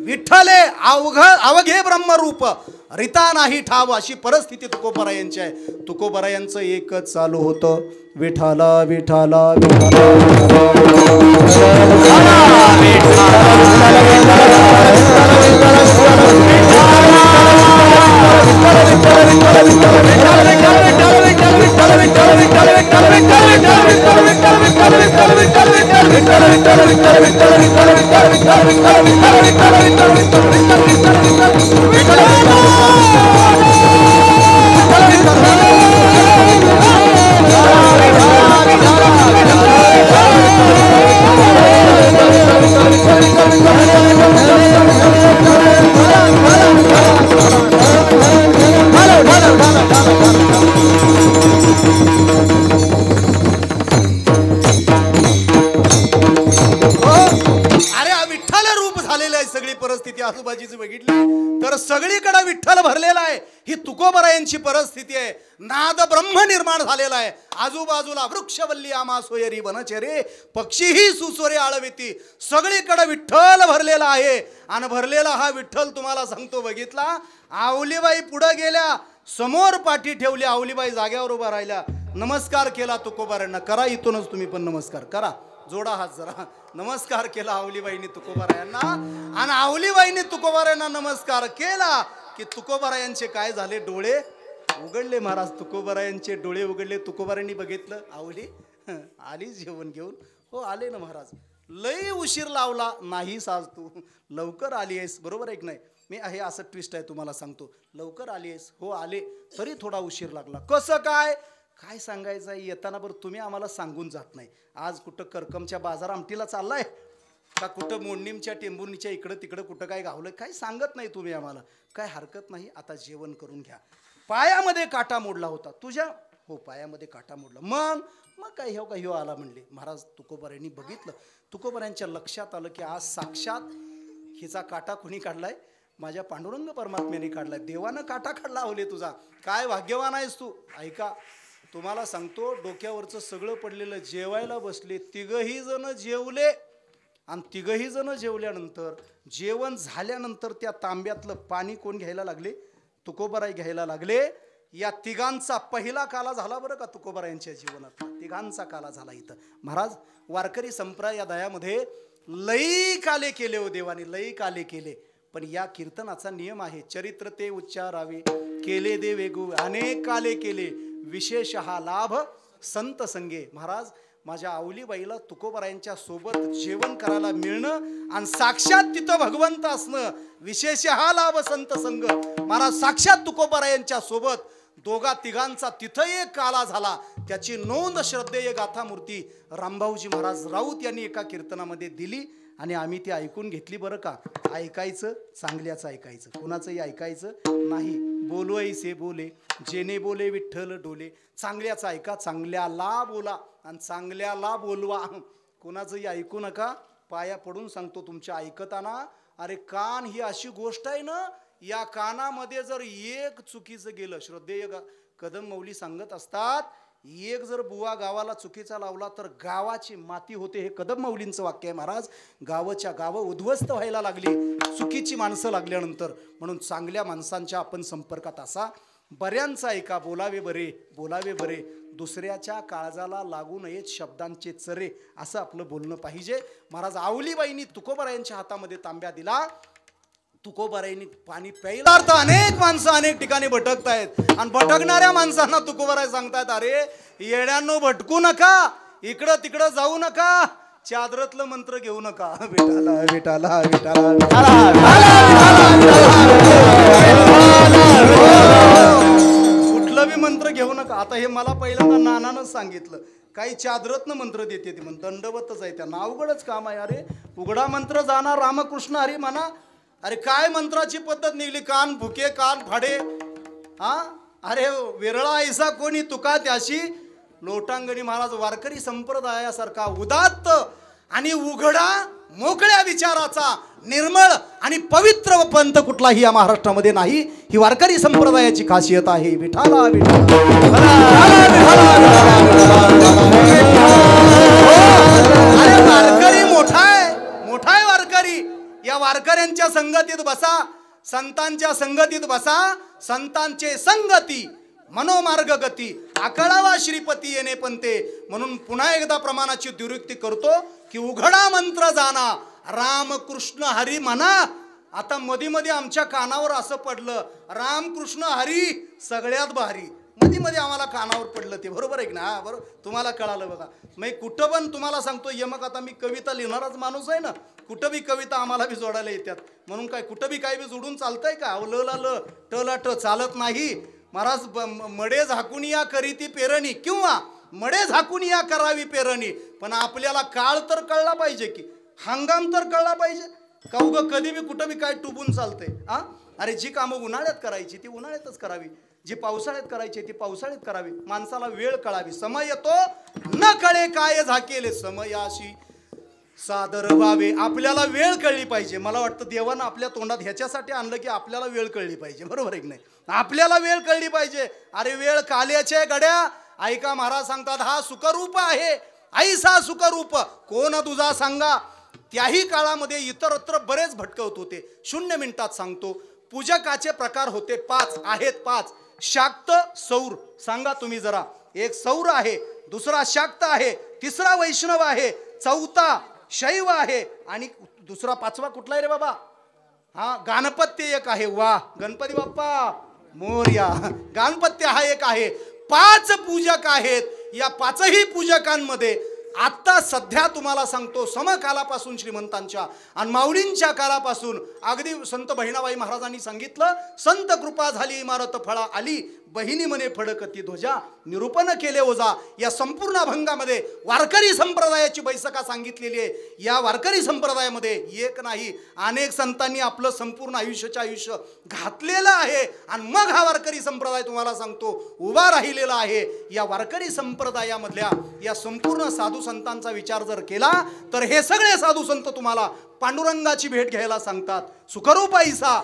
विठ्ठले अवघे ब्रह्मरूप रिता नाही ठाव. अशी परिस्थिती तुकोबारायांची आहे. तुकोबारायांचं एकच चालू होतं विठाला विठाला आजूबाजूची बघितली तर सगळीकडे विठ्ठल भरलेला आहे. ही तुकोबारायांची परिस्थिती आहे. नाद ब्रह्म निर्माण झालेला आहे. आजूबाजूला वृक्षवल्ली आमा सोयरी वनचरे पक्षीही सुसोरे आळविती. सगळीकडे विठ्ठल भरलेला आहे. आणि भरलेला हा विठ्ठल तुम्हाला सांगतो बघितला. आवलीबाई पुढे गेल्या, समोर पाठी ठेवली. आवलीबाई जाग्यावर उभा राहिल्या, नमस्कार केला तुकोबारांना. करा इथूनच तुम्ही पण नमस्कार करा. जोडा हात जरा. नमस्कार केला आवलीबाईंनी तुकोबारायांना, आणि आवलीबाईंनी तुकोबारायांना नमस्कार केला की तुकोबारायांचे काय झाले, डोळे उघडले महाराज. तुकोबारायांचे डोळे उघडले. तुकोबारायांनी बघितलं, आवली आली जेवण घेऊन. हो आले ना महाराज. लई उशीर लावला नाही साज, तू लवकर आली आहेस, बरोबर आहे की नाही. मी आहे असं ट्विस्ट आहे तुम्हाला सांगतो. लवकर आली आहेस, हो आले, तरी थोडा उशीर लागला. कसं काय काय सांगायचं आहे येताना, बरं तुम्ही आम्हाला सांगून जात नाही. आज कुठं करकमच्या बाजार आमटीला चाललाय का, कुठं मोडणीमच्या टेंभुर्णीच्या इकडं तिकडं कुठं काय गावलं, काय सांगत नाही तुम्ही आम्हाला. काय हरकत नाही, आता जेवण करून घ्या. पायामध्ये काटा मोडला होता तुझ्या, हो पायामध्ये काटा मोडला. मग मग काय ह्यो का ह्यो आला म्हणले महाराज. तुकोबारायांनी बघितलं. तुकोबारायांच्या लक्षात आलं की आज साक्षात हिचा काटा कुणी काढलाय, माझ्या पांडुरंग परमात्म्याने काढलाय. देवानं काटा काढला आवले तुझा. काय भाग्यवान आहेस तू. ऐका तुम्हाला सांगतो, डोक्यावरचं सगळं पडलेलं. जेवायला बसले, तिघही जण जेवले, आणि तिघही जण जेवल्यानंतर जेवण झाल्यानंतर त्या तांब्यातलं पाणी कोण घ्यायला लागले, तुकोबाराय घ्यायला लागले. या तिघांचा पहिला काला झाला बरं का तुकोबारायांच्या जीवनात. तिघांचा काला झाला इथं. महाराज वारकरी संप्रदाय या दयामध्ये लई काले केले हो देवाने, लई काले केले. पण या कीर्तनाचा नियम आहे, चरित्र ते उच्चारावे, केले दे वेगू अनेक काले केले, विशेष हा लाभ संत संगे. महाराज माझ्या आवलीबाईला तुकोबारायांच्या सोबत जेवण करायला मिळणं आणि साक्षात तिथं भगवंत असणं, विशेष हा लाभ संत संग. महाराज साक्षात तुकोबारायांच्या सोबत दोघा तिघांचा तिथं एक काला झाला. त्याची नोंद श्रद्धेय गाथामूर्ती रामभाऊजी महाराज राऊत यांनी एका कीर्तनामध्ये दिली, आणि आम्ही ती ऐकून घेतली बरं का. ऐकायचं, चांगल्याचं ऐकायचं, कुणाचंही ऐकायचं नाही. बोलो ऐसे बोले, जेने बोले विठ्ठल डोले. चांगल्याचं ऐका, चांगल्याला बोला आणि चांगल्याला बोलवा. कुणाचंही ऐकू नका. पाया पडून सांगतो तुमच्या ऐकताना, अरे कान ही अशी गोष्ट आहे ना, या कानामध्ये जर एक चुकीचं गेलं, श्रद्धेय कदम मौली सांगत असतात, एक जर बुवा गावाला चुकीचा लावला तर गावाची माती होते. हे कदम मौलींचं वाक्य आहे महाराज. गावच्या गावं उद्ध्वस्त व्हायला लागली चुकीची माणसं लागल्यानंतर. म्हणून चांगल्या माणसांच्या आपण संपर्कात असा. बऱ्यांचा ऐका, बोलावे बरे, बोलावे बरे, दुसऱ्याच्या काळजाला लागू नयेत शब्दांचे चरे, असं आपलं बोलणं पाहिजे. महाराज आवलीबाईंनी तुकोबारायांच्या हातामध्ये तांब्या दिला. तुकोबारायांनी पाणी प्यायला. अर्थ अनेक माणसं अनेक ठिकाणी भटकतायत, आणि भटकणाऱ्या माणसांना तुकोबाराय सांगतायत, अरे येड्यांनो भटकू नका, इकडं तिकडं जाऊ नका, चादरातलं मंत्र घेऊ नका. विठाला विठाला विठाला कुठलं बी मंत्र घेऊ नका. आता हे मला पहिल्यांदा नानानंच सांगितलं. काही चादरतनं मंत्र देते ती म्हण, दंडवतच आहे, त्यांना अवघडच काम आहे. अरे उघडा मंत्र जाणार रामकृष्ण हरी म्हणा. अरे काय मंत्राची पद्धत निघली, कान भुके कान फाडे. हा अरे वेरळा ऐसा कोणी तुका त्याशी. लोटांगणी महाराज वारकरी संप्रदायासारखा उदात्त आणि उघडा मोकळ्या विचाराचा निर्मळ आणि पवित्र पंथ कुठलाही या महाराष्ट्रामध्ये नाही. ही वारकरी संप्रदायाची खासियत आहे. विठाला अरे वारकरी मोठा आहे, मोठा आहे वारकरी. या वारकऱ्यांच्या संगतीत बसा, संतांच्या संगतीत बसा, संतांचे संगती मनोमार्ग गती आकळावा श्रीपती येणे पंते. म्हणून पुन्हा एकदा प्रमाणाची दुरुक्ती करतो की उघडा मंत्र जाना रामकृष्ण हरी म्हणा. आता मध्ये मध्ये आमच्या कानावर असं पडलं, रामकृष्ण हरी सगळ्यात भारी. मध्ये मध्ये आम्हाला कानावर पडलं ते, बरोबर आहे की ना. बरोबर तुम्हाला कळालं बघा. मग कुठं पण तुम्हाला सांगतो, यमक आता मी कविता लिहिणाराच माणूस आहे ना, कुठं बी कविता आम्हाला बी जोडायला येतात. म्हणून काय कुठं बी काय बी जोडून चालतंय का. ल ला ल ट ला ट चालत नाही महाराज. मडे झाकून या करीती पेरणी, किंवा मडे झाकून या करावी पेरणी. पण आपल्याला काळ तर कळला पाहिजे की, हंगाम तर कळला पाहिजे का. उगं कधी बी कुठं बी काय टुबून चालतंय. हा अरे जी कामं उन्हाळ्यात करायची ती उन्हाळ्यातच करावी, जी पावसाळ्यात करायची ती पावसाळ्यात करावी. माणसाला वेळ कळावी. समय येतो न कळे काय झाकेले समयाशी सादर व्हावे. आपल्याला वेळ कळली पाहिजे. मला वाटतं देवानं आपल्या तोंडात ह्याच्यासाठी आणलं की आपल्याला वेळ कळली पाहिजे, बरोबर आहे की नाही. आपल्याला वेळ कळली पाहिजे. अरे वेळ काल्याचे गड्या. ऐका महाराज सांगतात, हा सुखरूप आहे ऐसा सुखरूप कोण तुझा सांगा. त्याही काळामध्ये इतरत्र बरेच भटकवत होते. 0 मिनिटात सांगतो. पूजकाचे प्रकार होते 5 आहेत. 5 शाक्त सौर. सांगा तुम्ही जरा. एक सौर आहे, दुसरा शाक्त आहे, तिसरा वैष्णव आहे, चौथा शैव आहे आणि दुसरा पाचवा कुठला आहे रे बाबा? हा गणपत्य एक आहे. वा गणपती बाप्पा मोरया. गणपत्य हा एक आहे. 5 पूजक आहेत. या 5ही पूजकांमध्ये आता सध्या तुम्हाला सांगतो समकालापासून श्रीमंतांच्या आणि माऊलींच्या काळापासून अगदी संत बहिणाबाई महाराजांनी सांगितलं, संत कृपा झाली इमारत फळा आली, बहिणी मने फडकती ध्वजा, निरूपण केले ओझा. या संपूर्ण अभंगामध्ये वारकरी संप्रदायाची बैसका सांगितलेली आहे. या वारकरी संप्रदायामध्ये एक नाही अनेक संतांनी आपलं संपूर्ण आयुष्य घातलेलं आहे आणि मग हा वारकरी संप्रदाय तुम्हाला सांगतो उभा राहिलेला आहे. या वारकरी संप्रदायामधल्या या संपूर्ण साधू संतांचा विचार जर केला तर हे सगळे साधू संत तुम्हाला पांडुरंगाची भेट घ्यायला सांगतात. सुखरूप ऐसा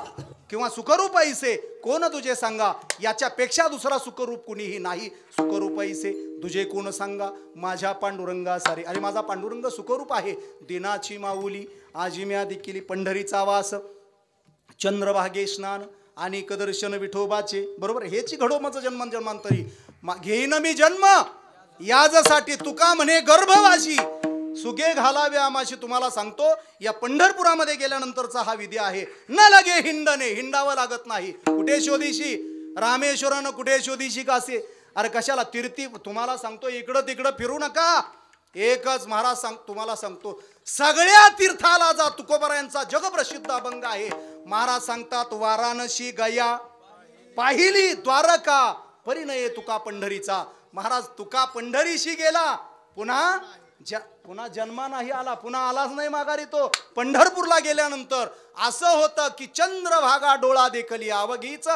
किंवा सुखरूप ऐसे कोण तुझे सांगा, याच्यापेक्षा दुसरा सुखरूप कुणीही नाही. सुखरूप ऐसे तुझे कोण सांगा, माझ्या पांडुरंगा सारे. अरे माझा पांडुरंग सुखरूप आहे. दिनाची माऊली आजिम्या देखील पंढरीचा वास, चंद्रभागे स्नान आणि दर्शन विठोबाचे. बरोबर हेची घडो माझं जन्मांतरी घेईन मी जन्म याजसाठी तुका म्हणे गर्भवाशी सुगे घालावे आमाशी. तुम्हाला सांगतो या पंढरपुरामध्ये गेल्यानंतरचा हा विधी आहे. न लगे हिंडणे, हिंडावं लागत नाही. कुठे शोधीशी रामेश्वरन, कुठे शोधीशी कासे. अरे कशाला तीर्थी तुम्हाला सांगतो इकडं तिकडं फिरू नका. एकच महाराज तुम्हाला सांगतो सगळ्या तीर्थाला जा. तुकोबरायांचा जगप्रसिद्ध अभंग आहे. महाराज सांगतात वाराणसी गया पाहिली द्वारका परिणय तुका पंढरीचा. महाराज तुका पंढरीशी गेला, पुन्हा जन्मा नाही आला, पुन्हा आलाच नाही माघारी. तो पंढरपूरला गेल्यानंतर असं होतं की चंद्रभागा डोळा देखली अवघीच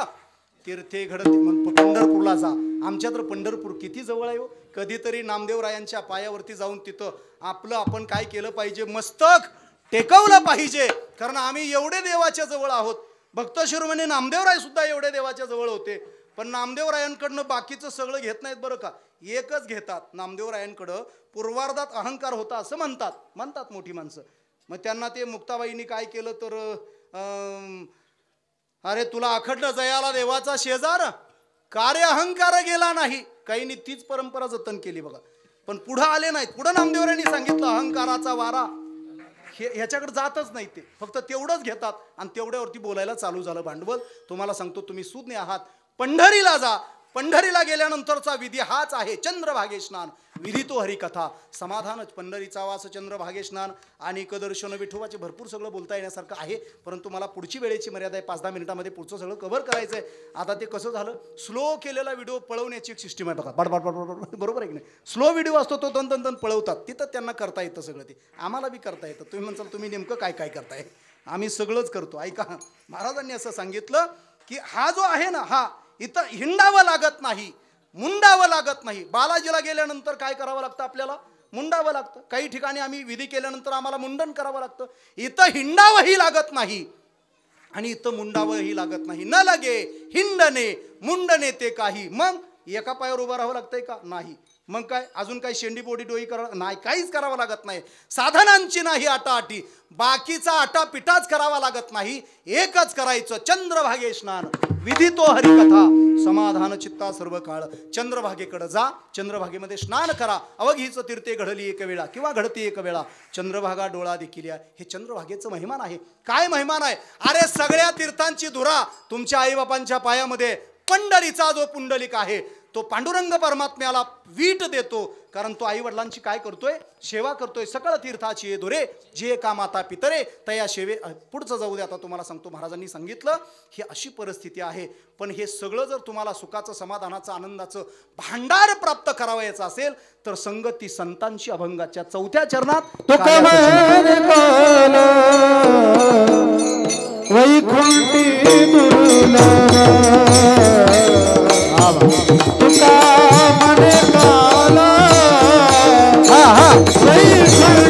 तीर्थे घडते. म्हणून पंढरपूरला जा. आमच्या तर पंढरपूर किती जवळ आहे हो. कधीतरी नामदेवरायांच्या पायावरती जाऊन तिथं आपण काय केलं पाहिजे, मस्तक टेकवलं पाहिजे. कारण आम्ही एवढे देवाच्या जवळ आहोत. भक्त शिरोमणी नामदेवराय सुद्धा एवढे देवाच्या जवळ होते. पण नामदेवरायांकडनं बाकीचं सगळं घेत नाहीत बरं का. एकच घेतात. नामदेवरायांकडं पूर्वार्धात अहंकार होता असं म्हणतात मोठी माणसं. मग त्यांना ते मुक्ताबाईंनी काय केलं तर अरे तुला अखंड जयाला देवाचा शेजार, कार्य अहंकार गेला नाही. काहींनी तीच परंपरा जतन केली बघा. पण पुढं आले नाहीत. पुढं नामदेवरायांनी सांगितलं अहंकाराचा वारा ह्याच्याकडे जातच नाही. ते फक्त तेवढंच घेतात आणि तेवढ्यावरती बोलायला चालू झालं भांडवल. तुम्हाला सांगतो तुम्ही सुज्ञ आहात. पंढरीला जा. पंढरीला गेल्यानंतरचा विधी हाच आहे चंद्रभागे स्नान. विधी तो हरिकथा समाधानच. पंढरीचा वास, चंद्रभागे स्नान आणि दर्शन विठोबाचे भरपूर सगळं बोलता येण्यासारखं आहे. परंतु मला पुढची वेळेची मर्यादा आहे. 5-10 मिनिटामध्ये पुढचं सगळं कव्हर करायचं आहे. आता ते कसं झालं, स्लो केलेला व्हिडिओ पळवण्याची एक सिस्टीम आहे बघा. बडबड बरोबर आहे की नाही. स्लो व्हिडिओ असतो तो तन पळवतात. तिथं त्यांना करता येतं सगळं. ते आम्हाला बी करता येतं. तुम्ही म्हणसाल तुम्ही नेमकं काय करताय. आम्ही सगळंच करतो. ऐका, महाराजांनी असं सांगितलं की हा जो आहे ना, हा इथं हिंडावं लागत नाही, मुंडावं लागत नाही. बालाजीला गेल्यानंतर काय करावं लागतं आपल्याला, मुंडावं लागतं. काही ठिकाणी आम्ही विधी केल्यानंतर आम्हाला मुंडन करावं लागतं. इथं हिंडावंही लागत नाही आणि इथं मुंडावंही लागत नाही. न लगे हिंडणे मुंडणे ते काही. मग एका पायावर उभं राहावं लागतंय का, नाही. मग काय अजून काही शेंडी बोडी डोई करावं नाही, काहीच करावं लागत नाही. साधनांची नाही आटाआटी, बाकीचा आटापिटाच करावा लागत नाही. एकच करायचं चंद्रभागे स्नान. विधी तो हरिकथा समाधान चित्ता सर्व काळ. चंद्रभागेकडे जा, चंद्रभागेमध्ये स्नान करा. अवघीच तीर्थे घडली एक वेळा किंवा घडती एक वेळा, चंद्रभागा डोळा देखील. हे चंद्रभागेचं महिमान आहे. काय महिमान आहे. अरे सगळ्या तीर्थांची धुरा तुमच्या आईबापांच्या पायामध्ये. पंढरीचा जो पुंडलिक आहे तो पांडुरंग परमात्म्याला वीट देतो. कारण तो आई वडिलांची काय करतोय, सेवा करतोय. सकळ तीर्थाची ये धुरे जे का माता पितरे तया शेवे. पुढचं जाऊ दे. आता तुम्हाला सांगतो महाराजांनी सांगितलं ही अशी परिस्थिती आहे. पण हे सगळं जर तुम्हाला सुखाचं, समाधानाचं, आनंदाचं भांडार प्राप्त करावायचं असेल तर संगती संतांची अभंगाच्या 4थ्या चरणात वैकुंठी तुका मने काला वैकुंठी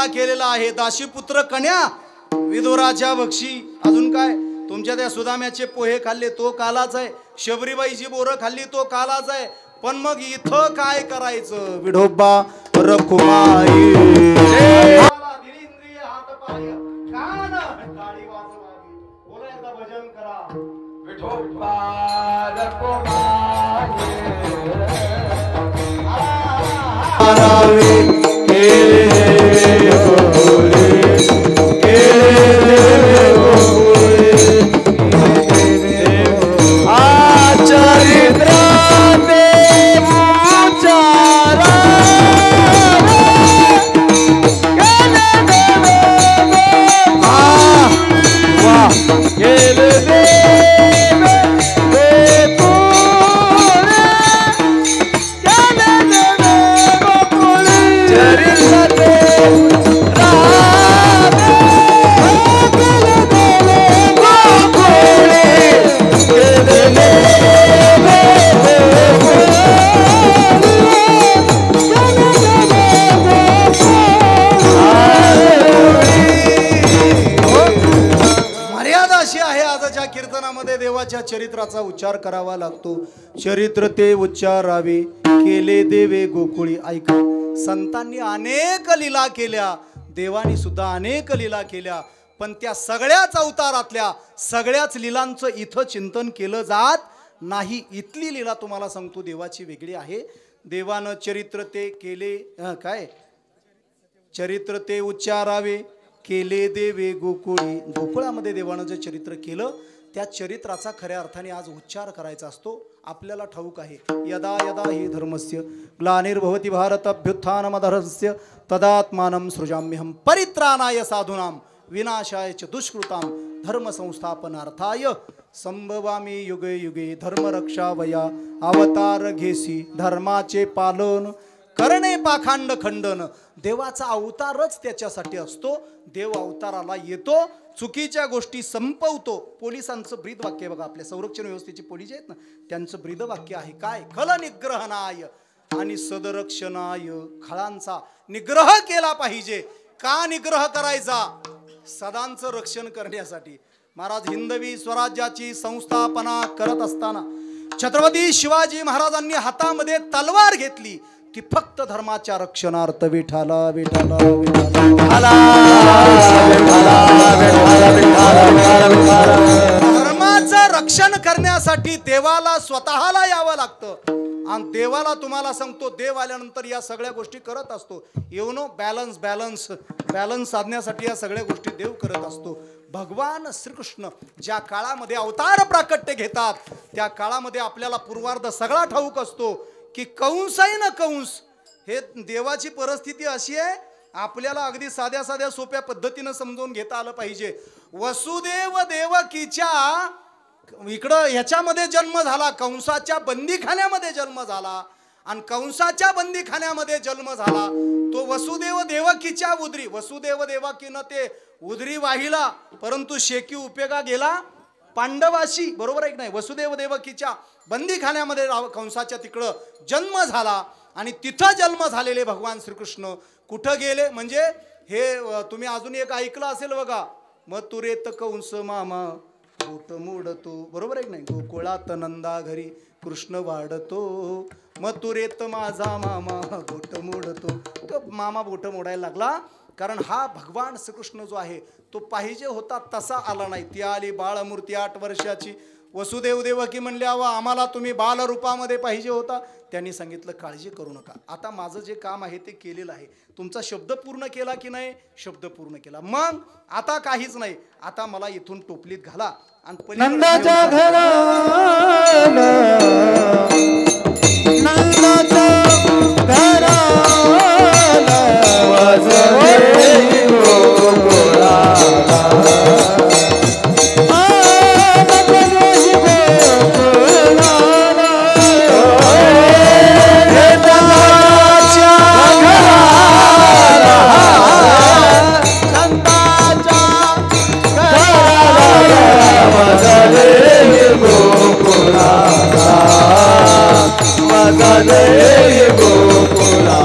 केलेला आहे. दाशीपुत्र कन्या विदुराच्या बक्षी. अजून काय, तुमच्या त्या सुदाम्याचे पोहे खाल्ले तो कालाच आहे, शबरीबाईची बोरं खाल्ली तो कालाच आहे. पण मग इथं काय करायचं? विठोबा रखुमाई हात पाय कान टाळी वाजवावी. बोला एकदा भजन करा. विठोबा रखुमाई देवाच्या चरित्राचा उच्चार करावा लागतो. चरित्र ते उच्चारावे केले देवे गोकुळी. ऐका, संतांनी अनेक लीला केल्या, देवानी सुद्धा अनेक लीला केल्या, पण त्या सगळ्याच अवतारातल्या सगळ्याच लीलांचं इथं चिंतन केलं जात नाही. इथली लीला तुम्हाला सांगतो देवाची वेगळी आहे. देवानं चरित्र ते केले काय, चरित्र ते उच्चारावे केले देवे गोकुळी. गोकुळामध्ये देवानं जे चरित्र केलं त्या चरित्राचा खऱ्या अर्थाने आज उच्चार करायचा असतो. आपल्याला ठाऊक आहे, यदा यदा हि धर्मस्य ग्लानिर्भवति भारत अभ्युत्थानमधर्मस्य तदात्मानं सृजाम्यहं परित्राणाय साधूनां विनाशाय च दुष्कृतां धर्मसंस्थापनार्थाय संभवामि युगे युगे. धर्मरक्षावया अवतार घेसी धर्माचे पालन करणे पाखांड खंडन. देवाचा अवतारच त्याच्यासाठी असतो. देव अवताराला येतो, चुकीच्या गोष्टी संपवतो. पोलिसांचं ब्रीद वाक्य बघा, आपल्या संरक्षण व्यवस्थेचे पोलीस आहेत ना, त्यांचं ब्रीद वाक्य आहे काय, खल निग्रहणाय आणि सदरक्षणाय. खळांचा निग्रह केला पाहिजे. का निग्रह करायचा? सदांचं रक्षण करण्यासाठी. महाराज हिंदवी स्वराज्याची संस्थापना करत असताना छत्रपती शिवाजी महाराजांनी हातामध्ये तलवार घेतली, ती फक्त धर्माच्या रक्षणार्थ. विठाला विठाला विठाला, धर्माचं रक्षण करण्यासाठी देवाला स्वतःला यावं लागतं. आणि देवाला तुम्हाला सांगतो, देव आल्यानंतर या सगळ्या गोष्टी करत असतो. बॅलन्स बॅलन्स बॅलन्स साधण्यासाठी या सगळ्या गोष्टी देव करत असतो. भगवान श्रीकृष्ण ज्या काळामध्ये अवतार प्राकट्य घेतात त्या काळामध्ये आपल्याला पूर्वार्ध सगळा ठाऊक असतो की कंस आहे ना, कंस हे देवाची परिस्थिती अशी आहे, आपल्याला अगदी साध्या साध्या सोप्या पद्धतीनं समजून घेता आलं पाहिजे. वसुदेव देवकीच्या इकडं ह्याच्यामध्ये जन्म झाला, कंसाच्या बंदीखान्यामध्ये जन्म झाला. आणि कंसाच्या बंदीखान्यामध्ये जन्म झाला तो वसुदेव देवकीच्या उदरी. वसुदेव देवकीनं ते उदरी वाहिला, परंतु शेकी उपयोगा गेला पांडवाशी. बरोबर आहे की नाही? वसुदेव देवकीच्या बंदीखान्यामध्ये कंसाच्या तिकडं जन्म झाला. आणि तिथं जन्म झालेले भगवान श्रीकृष्ण कुठं गेले म्हणजे हे तुम्ही अजून एक ऐकलं असेल बघा, मथुरेत कंस मामा बोट मोडतो. बरोबर आहे की नाही? गोकुळात नंदा घरी कृष्ण वाढतो, मथुरेत माझा मामा बोट मोडतो. तो मामा बोट मोडायला लागला कारण हा भगवान श्रीकृष्ण जो आहे तो पाहिजे होता तसा आला नाही. ती आली बाळमूर्ती 8 वर्षाची. वसुदेव देवकी म्हणले, अवा आम्हाला तुम्ही बालरूपामध्ये पाहिजे होता. त्यांनी सांगितलं, काळजी करू नका, आता माझं जे काम आहे ते केलेलं आहे. तुमचा शब्द पूर्ण केला की नाही? शब्द पूर्ण केला. मग आता काहीच नाही, आता मला इथून टोपलीत घाला आणि नंदाच्या घराला, नंदाच्या घराला वाजवे गोकुळाला. गोकुळाला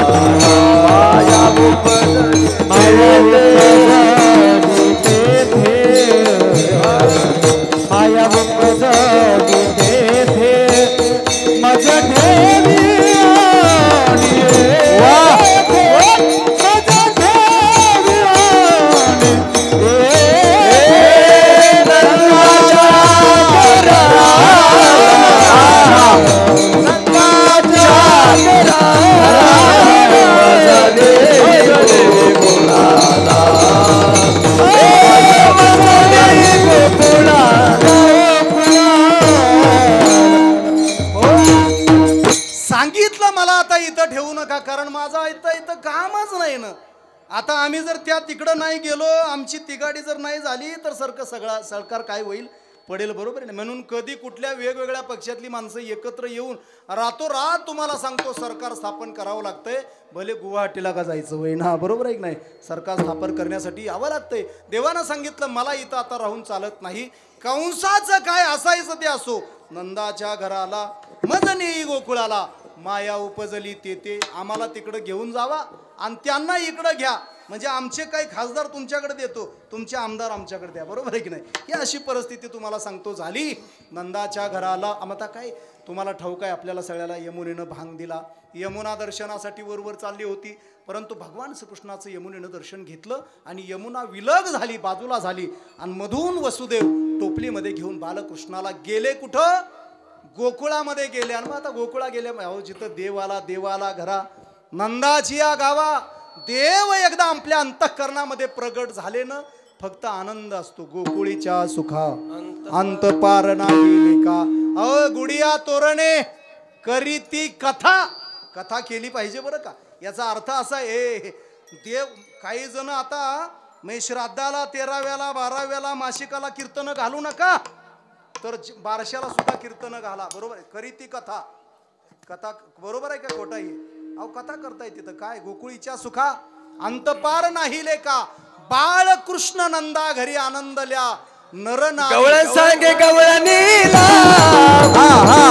माया मुक्त थे माझ्या ठेवी सांगितलं मला आता इथं ठेवू नका, कारण माझा इथं कामच नाही ना. आता आम्ही जर त्या तिकडं नाही गेलो, आमची तिगाडी जर नाही झाली तर सरकार काय होईल, पडेल. बरोबर आहे. म्हणून कधी कुठल्या वेगवेगळ्या पक्षातली माणसं एकत्र येऊन रातोरात तुम्हाला सांगतो सरकार स्थापन करावं लागतंय. भले गुवाहाटीला का जायचं होय ना, बरोबर आहे की नाही. सरकार स्थापन करण्यासाठी यावं लागतंय. देवानं सांगितलं मला इथं आता राहून चालत नाही. कंसाचं काय असायचं ते असो, नंदाच्या घराला मज नेई गोकुळाला, माया उपजली ते आम्हाला तिकडं घेऊन जावा आणि त्यांना इकडं घ्या. म्हणजे आमचे काही खासदार तुमच्याकडे देतो, तुमचे आमदार आमच्याकडे द्या. बरोबर आहे की नाही. ही अशी परिस्थिती तुम्हाला सांगतो झाली नंदाच्या घराला. आता काय तुम्हाला ठाऊक आहे, आपल्याला सगळ्याला यमुनेनं भांग दिला. यमुना दर्शनासाठी वरवर चालली होती, परंतु भगवान श्रीकृष्णाचं यमुनेनं दर्शन घेतलं आणि यमुना विलग झाली, बाजूला झाली आणि मधून वसुदेव टोपलीमध्ये घेऊन बालकृष्णाला गेले कुठं, गोकुळामध्ये गेले. आणि मग आता गोकुळा गेले, अहो जिथं देवाला घरा नंदाची या गावा देव एकदा आपल्या अंतःकरणामध्ये प्रगट झाले ना, फक्त आनंद असतो. गोकुळीच्या सुखा अंत पार नाही का. अहो गुडिया तोरणे करीती कथा केली पाहिजे बरं का. याचा अर्थ असा आहे, देव काही जण आता श्राद्धाला 13व्याला 12व्याला मासिकाला कीर्तन घालू नका, तर बारशाला सुद्धा कीर्तन घाला. बरोबर आहे. करीती कथा बरोबर आहे का खोटा आहे. अहो कथा करताय तिथं काय, गोकुळीच्या सुखा अंतपार नाही लेका, बाळकृष्ण नंदा घरी आनंदल्या नर गवळ सांगे गवळ नीला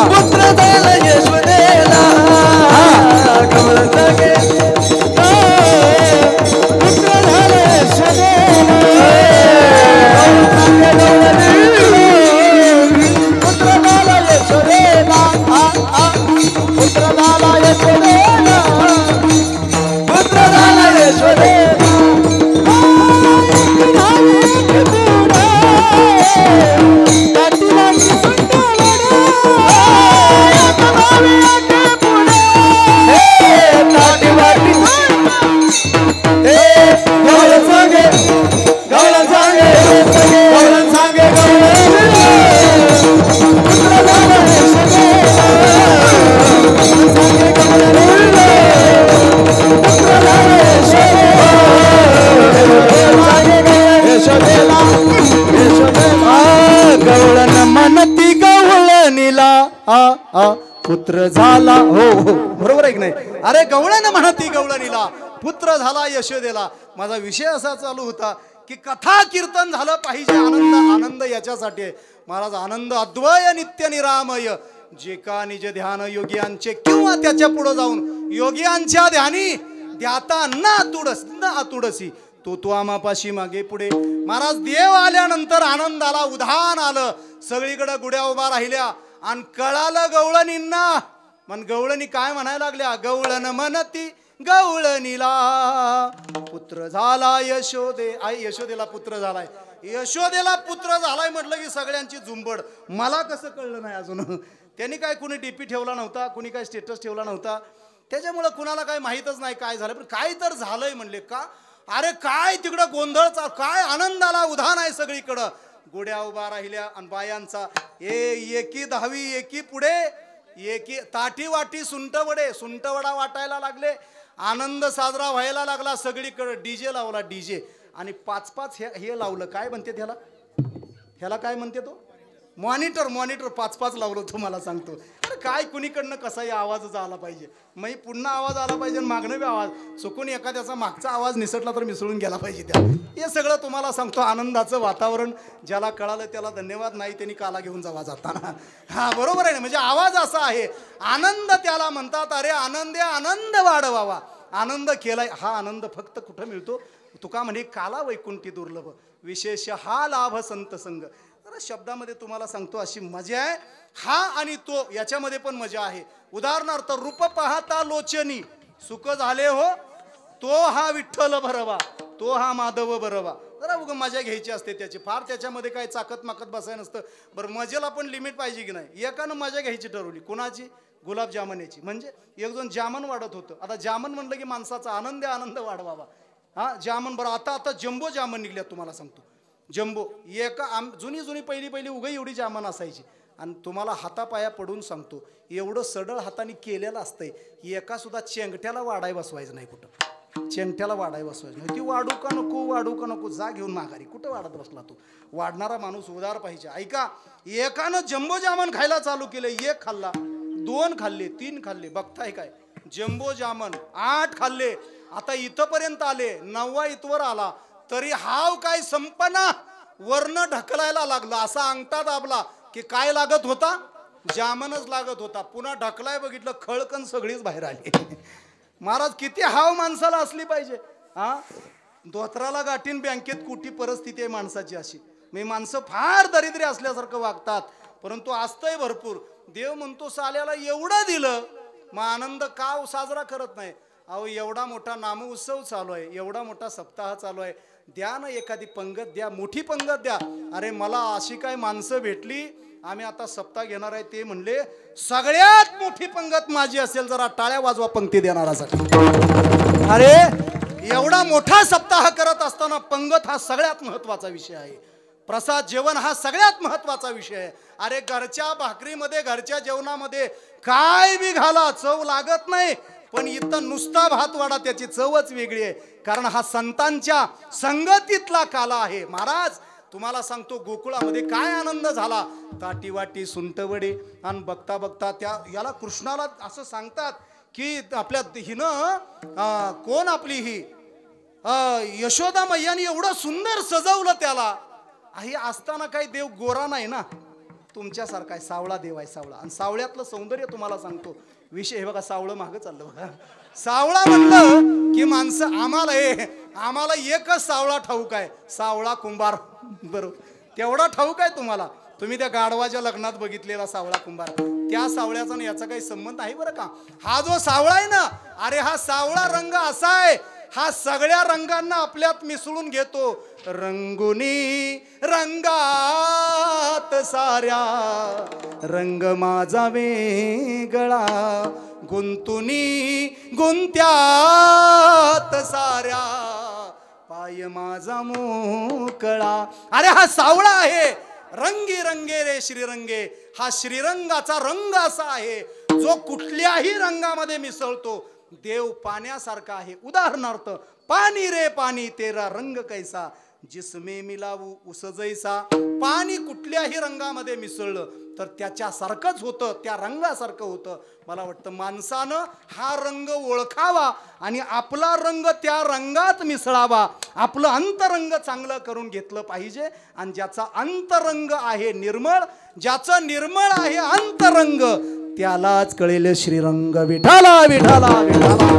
पुत्र झाला यशोदेला. गवळ सांगे पुत्र झाला यशोदेला. पुत्र झाला यशोदेला. पुत्र झाला यशोदेला. पुत्र झाला यशोदेला. पुत्र झाला. हो बरोबर आहे की नाही. अरे गवळण म्हणती गवळणीला, पुत्र झाला यशोदेला. माझा विषय असा चालू होता की कथा कीर्तन झालं पाहिजे. आनंद याच्यासाठी आहे महाराज. आनंद अद्वय नित्य निरामय, जे का निज ध्यान योगियांचे, किंवा त्याच्या पुढे जाऊन योगियांच्या ध्यानी ध्याता न आतुडसी तो आमापाशी मागे पुढे. महाराज देव आल्यानंतर आनंदाला उधाण आलं, सगळीकडे गुड्या उभा राहिल्या आणि कळालं गवळणींना. मन गवळणी काय म्हणायला लागल्या, गवळण म्हणती गवळणीला पुत्र झाला यशोदेला पुत्र झालाय. यशोदेला पुत्र झालाय म्हटलं की सगळ्यांची झुंबड. मला कसं कळलं नाही अजून. त्यांनी काय कुणी डीपी ठेवला नव्हता, कुणी काय स्टेटस ठेवला नव्हता, त्याच्यामुळं कुणाला काय माहीतच नाही काय झालं. पण काय तर झालंय म्हणले का. अरे काय तिकडं गोंधळ, काय आनंदाला उधाण आहे सगळीकडं. गुड्या उभा राहिल्या आणि बायांचा एकी दहावी एकी पुढे, एकी ताटी वाटी सुंटवडा वाटायला लागले. आनंद साजरा व्हायला लागला सगळीकडे. डीजे लावला, डीजे. आणि 5-5 हे लावलं, काय म्हणते ह्याला काय म्हणते तो, मॉनिटर 5-5 लावलं. तुम्हाला सांगतो अरे काय कुणीकडनं कसाही आवाजच आला पाहिजे, मग पुन्हा आवाज आला पाहिजे, मागणं बी आवाज. चुकून एखाद्याचा मागचा आवाज निसटला तर मिसळून गेला पाहिजे त्या. हे सगळं तुम्हाला सांगतो आनंदाचं वातावरण. ज्याला कळालं त्याला धन्यवाद, नाही त्यांनी काला घेऊन जावा जाताना. हा बरोबर आहे ना. म्हणजे आवाज असा आहे, आनंद त्याला म्हणतात. अरे आनंद वाढवावा. आनंद केलाय. हा आनंद फक्त कुठं मिळतो, तुका म्हणे काला वैकुंठी दुर्लभ विशेष हा लाभ संत संग. जरा शब्दामध्ये तुम्हाला सांगतो अशी मजा आहे. हा आणि तो याच्यामध्ये पण मजा आहे. उदाहरणार्थ रूप पाहता लोचनी सुख झाले हो, तो हा विठ्ठल भरवा, तो हा माधव भरवा. जरा उगा मजा घ्यायची असते त्याची, फार त्याच्यामध्ये काय चाकत माकत बसायला नसतं. बरं मजेला पण लिमिट पाहिजे की नाही. एकानं मजा घ्यायची ठरवली. कोणाची? गुलाबजामुनाची. म्हणजे एक दोन जामन वाढत होतं. आता जामन म्हणलं की माणसाचा आनंद वाढवावा. हा जामन बरं आता जम्बो जामन निघल्यात तुम्हाला सांगतो. जम्बो एका जुनी पहिली उगा एवढी जामन असायची. आणि तुम्हाला हातापाया पडून सांगतो, एवढं सडळ हाताने केलेलं असतंय, एका सुद्धा चेंगट्याला वाढाय बसवायचं नाही. कुठं चेंगट्याला वाढाय बसवायचं नाही. ती वाढू का नको जा घेऊन माघारी. कुठं वाढत बसला तू? वाढणारा माणूस उदार पाहिजे. ऐका, एकानं जम्बो जामन खायला चालू केलं. एक खाल्ला, 2 खाल्ले, 3 खाल्ले. बघताय काय? जम्बो जामन 8 खाल्ले. आता इथपर्यंत आले, 9वा इथवर आला तरी हाव काय संपना. वर्ण ढकलायला लागला. असा अंगठा दाबला की काय लागत होता? जामनच लागत होता. पुन्हा ढकलाय बघितलं, खळकन सगळीच बाहेर आली. महाराज किती हाव माणसाला असली पाहिजे. हा धोत्राला गाठीन बँकेत कुठी परिस्थिती आहे माणसाची अशी. मी माणसं फार दरिद्री असल्यासारखं वागतात, परंतु असतंय भरपूर. देव म्हणतो साल्याला एवढं दिलं, मग आनंद का साजरा करत नाही? अहो एवढा मोठा नाम उत्सव चालू आहे, एवढा मोठा सप्ताह चालू आहे. द्या ना एखादी पंगत द्या, मोठी पंगत द्या. अरे मला अशी काय माणसं भेटली, आम्ही आता सप्ताह घेणार आहे, ते म्हणले सगळ्यात मोठी पंगत माझी असेल, जरा टाळ्या वाजवा पंक्ती देणारासाठी. अरे एवढा मोठा सप्ताह करत असताना पंगत हा सगळ्यात महत्वाचा विषय आहे. प्रसाद जेवण हा सगळ्यात महत्वाचा विषय आहे. अरे घरच्या भाकरीमध्ये, घरच्या जेवणामध्ये काय बी घाला, चव लागत नाही. पण इथं नुसता भात वाडा, त्याची चवच वेगळी आहे. कारण हा संतांच्या संगतीतला काला आहे. महाराज तुम्हाला सांगतो, गोकुळामध्ये काय आनंद झाला. ताटी वाटी सुंटवडे. आणि बघता बघता त्या याला कृष्णाला असं सांगतात की आपल्या हिनं कोण आपली ही यशोदा मैयाने एवढं सुंदर सजवलं त्याला. हे असताना काही देव गोरा नाही ना, तुमच्यासारखा आहे, सावळा देव आहे, सावळा. आणि सावळ्यातलं सौंदर्य तुम्हाला सांगतो विषय. हे बघा सावळं मागं चाललं बघा. सावळा म्हणलं की माणसं आम्हाला एकच सावळा ठाऊक आहे, सावळा कुंभार. बरोबर, तेवढा ठाऊक आहे तुम्हाला. तुम्ही त्या गाढवाच्या लग्नात बघितलेला सावळा कुंभार, त्या सावळ्याचा आणि याचा काही संबंध आहे बरं का? हा जो सावळा आहे ना, अरे हा सावळा रंग असा आहे, हा सगळ्या रंगांना आपल्यात मिसळून घेतो. रंगुनी रंगात साऱ्या रंग माझा वेगळा, गुंतुनी गुंत्यात साऱ्या पाय माझा मोकळा. अरे हा सावळा आहे. रंगी रंगे रे श्रीरंगे. हा श्रीरंगाचा रंग असा आहे जो कुठल्याही रंगामध्ये मिसळतो. देव पाण्यासारखा आहे. उदाहरणार्थ, पाणी रे पाणी तेरा रंग कैसा, जिसमे मिलावू उस जैसा. पाणी कुठल्याही रंगामध्ये मिसळलं तर त्याच्यासारखंच होतं, त्या रंगासारखं होतं. मला वाटतं माणसानं हा रंग ओळखावा आणि आपला रंग त्या रंगात मिसळावा. आपलं अंतरंग चांगलं करून घेतलं पाहिजे. आणि ज्याचा अंतरंग आहे निर्मळ, ज्याचं निर्मळ आहे अंतरंग, त्यालाच कळेल श्रीरंग. विठाला विठाला विठाला.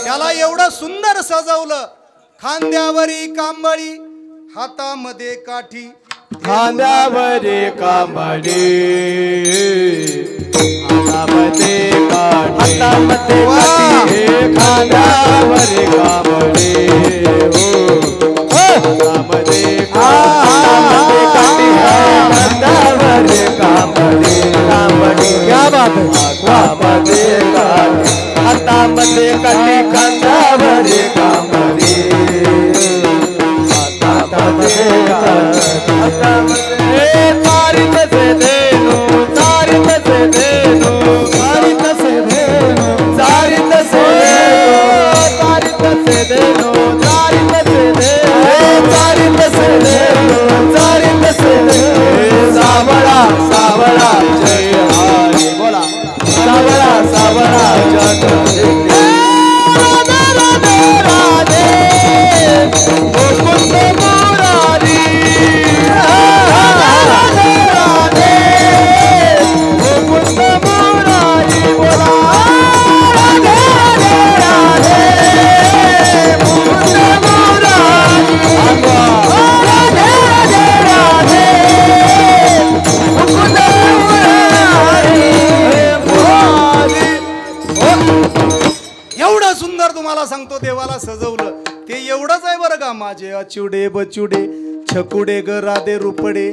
त्याला एवढं सुंदर सजवलं. खांद्यावरी कांबळी, हातामध्ये काठी. खांद्यावरी कांबळी, हातामध्ये काठी. खांद्यावरी कांबळी, हातामध्ये काठी. खांद्यावरी कांबळी, क्या बात है. हातामध्ये काठी, हातामध्ये काठी. खांद्यावरी कांबळी, तारीत से देनो, तारीत से देनो, तारीत से देनो, तारीत से देनो, तारीत से देनो, तारीत से देनो, तारीत से देनो, तारीत से देनो. सावळा सावळा जय हरी बोला. सावळा सावळा जय राधे राधे राधे मुकुंद मुरारी. देवाला सजवलं ते एवढंच आहे बरं का. माझे अचुडे बचुडे छकुडे ग राधे रुपडे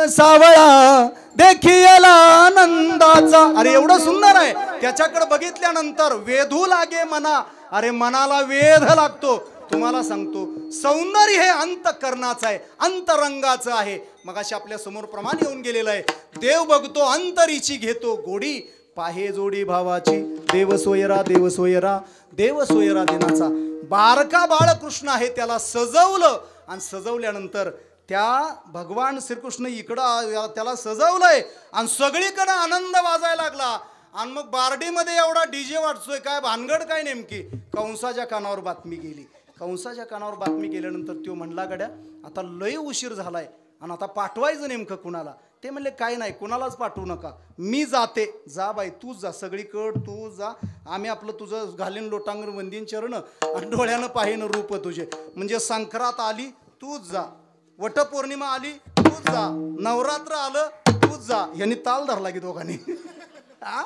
सावळा देखियला आनंदाचा. अरे एवढं सुंदर आहे. त्याच्याकडे बघितल्यानंतर वेधू लागे मना. अरे मनाला वेध लागतो. तुम्हाला सांगतो सौंदर्य हे अंतःकरणाचं आहे, अंतरंगाचं आहे. मगाशी आपल्या समोर प्रमाण येऊन गेलेलं आहे. देव बघतो अंतरीची घेतो गोडी, पाहे जोडी भावाची देव सोयरा देव सोयरा देव सोयरा दिनाचा. बारका बाळकृष्ण आहे त्याला सजवलं आणि सजवल्यानंतर त्या भगवान श्रीकृष्ण इकडं त्याला सजवलंय आणि सगळीकडे आनंद वाजायला लागला. आणि मग बारडीमध्ये एवढा डीजे वाजतोय. काय भानगड काय नेमकी. कंसाच्या कानावर बातमी गेली. कंसाच्या कानावर बातमी गेल्यानंतर तो म्हणला गड्या आता लय उशीर झालाय आणि आता पाठवायचं नेमकं कुणाला. ते म्हणले काय नाही कुणालाच पाठवू नका, मी जाते. जा बाई तूच जा, सगळीकड तू जा. आम्ही आपलं तुझं घालीन लोटांगण वंदीन चरण आणि डोळ्यानं पाहिन रूप तुझे. म्हणजे संक्रांत आली तूच जा, वटपौर्णिमा आली तूच जा, नवरात्र आलं तूच जा. यांनी ताल धरला की दोघांनी. हा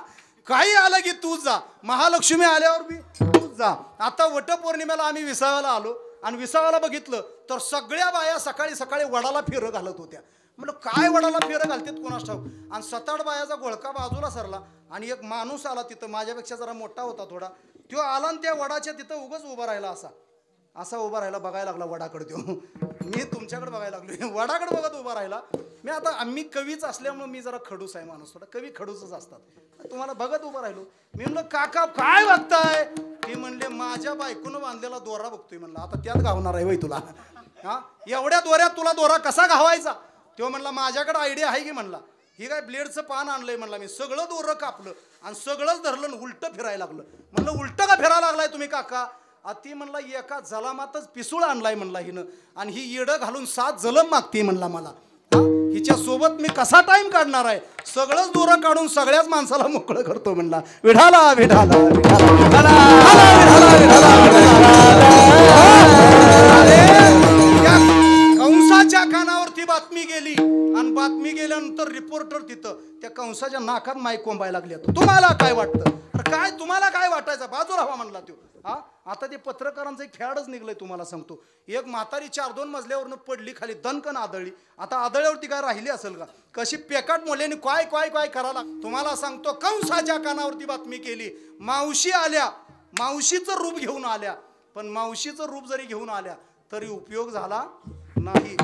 काही आलं की तूच जा, महालक्ष्मी आल्यावर बी तूच जा. आता वटपौर्णिमेला आम्ही विसाव्याला आलो आणि विसाव्याला बघितलं तर सगळ्या बाया सकाळी सकाळी वडाला फेरं घालत होत्या. म्हणलं काय वडाला फेरं घालतात कोणास ठाऊक. आणि 7-8 बायाचा गोळका बाजूला सरला आणि एक माणूस आला तिथं, माझ्यापेक्षा जरा मोठा होता थोडा. तो आला आणि त्या वडाच्या तिथं उगाच उभा राहिला. असा उभा राहिला, बघायला लागला वडाकडे. तो मी तुमच्याकडे बघायला लागलो, वडाकडे बघत उभा राहिला. मी आता मी कवीच असल्यामुळे मी जरा खडूस आहे माणूस, थोडा कवी खडूसच असतात. तुम्हाला बघत उभा राहिलो. मी म्हणलं काका काय बघताय. ते म्हणले माझ्या बायकोनं बांधलेला दोरा बघतोय. म्हणलं आता त्यात घावणार आहे वय तुला. हा एवढ्या दोऱ्यात तुला दोरा कसा घावायचा. तो म्हणला माझ्याकडे आयडिया आहे की. म्हणला ही काय ब्लेडचं पान आणलंय. म्हणला मी सगळं दोरं कापलं आणि सगळंच धरलं, उलटं फिरायला लागलं. म्हणलं उलटं का फिरायला लागलाय तुम्ही काका. ती म्हणला एका जलामातच पिसूळ आणलाय म्हणला हिनं आणि ही येडं घालून 7 जलम मागते म्हणला मला. हिच्या सोबत मी कसा टाइम काढणार आहे. सगळंच दोरं काढून सगळ्याच माणसाला मोकळं करतो म्हणला. विढाला विढाला कंसाच्या कानावरती बातमी गेली आणि बातमी गेल्यानंतर रिपोर्टर तिथं त्या कंसाच्या नाकात माईक कोंबायला लागले. तुम्हाला काय वाटतं. काय तुम्हाला काय वाटायचं बाजूला हवा म्हणला तो. हा आता ते पत्रकारांचं एक खेळच निघलंय. तुम्हाला सांगतो एक म्हातारी 4-2 मजल्यावरनं पडली खाली, दणकन आदळली. आता आदळल्यावरती काय राहिली असेल का. कशी पेकाट मोल्याने काय काय काय करायला. तुम्हाला सांगतो कंसाच्या कानावरती बातमी केली. मावशी आल्या, मावशीचं रूप घेऊन आल्या. पण मावशीचं रूप जरी घेऊन आल्या तरी उपयोग झाला नाही.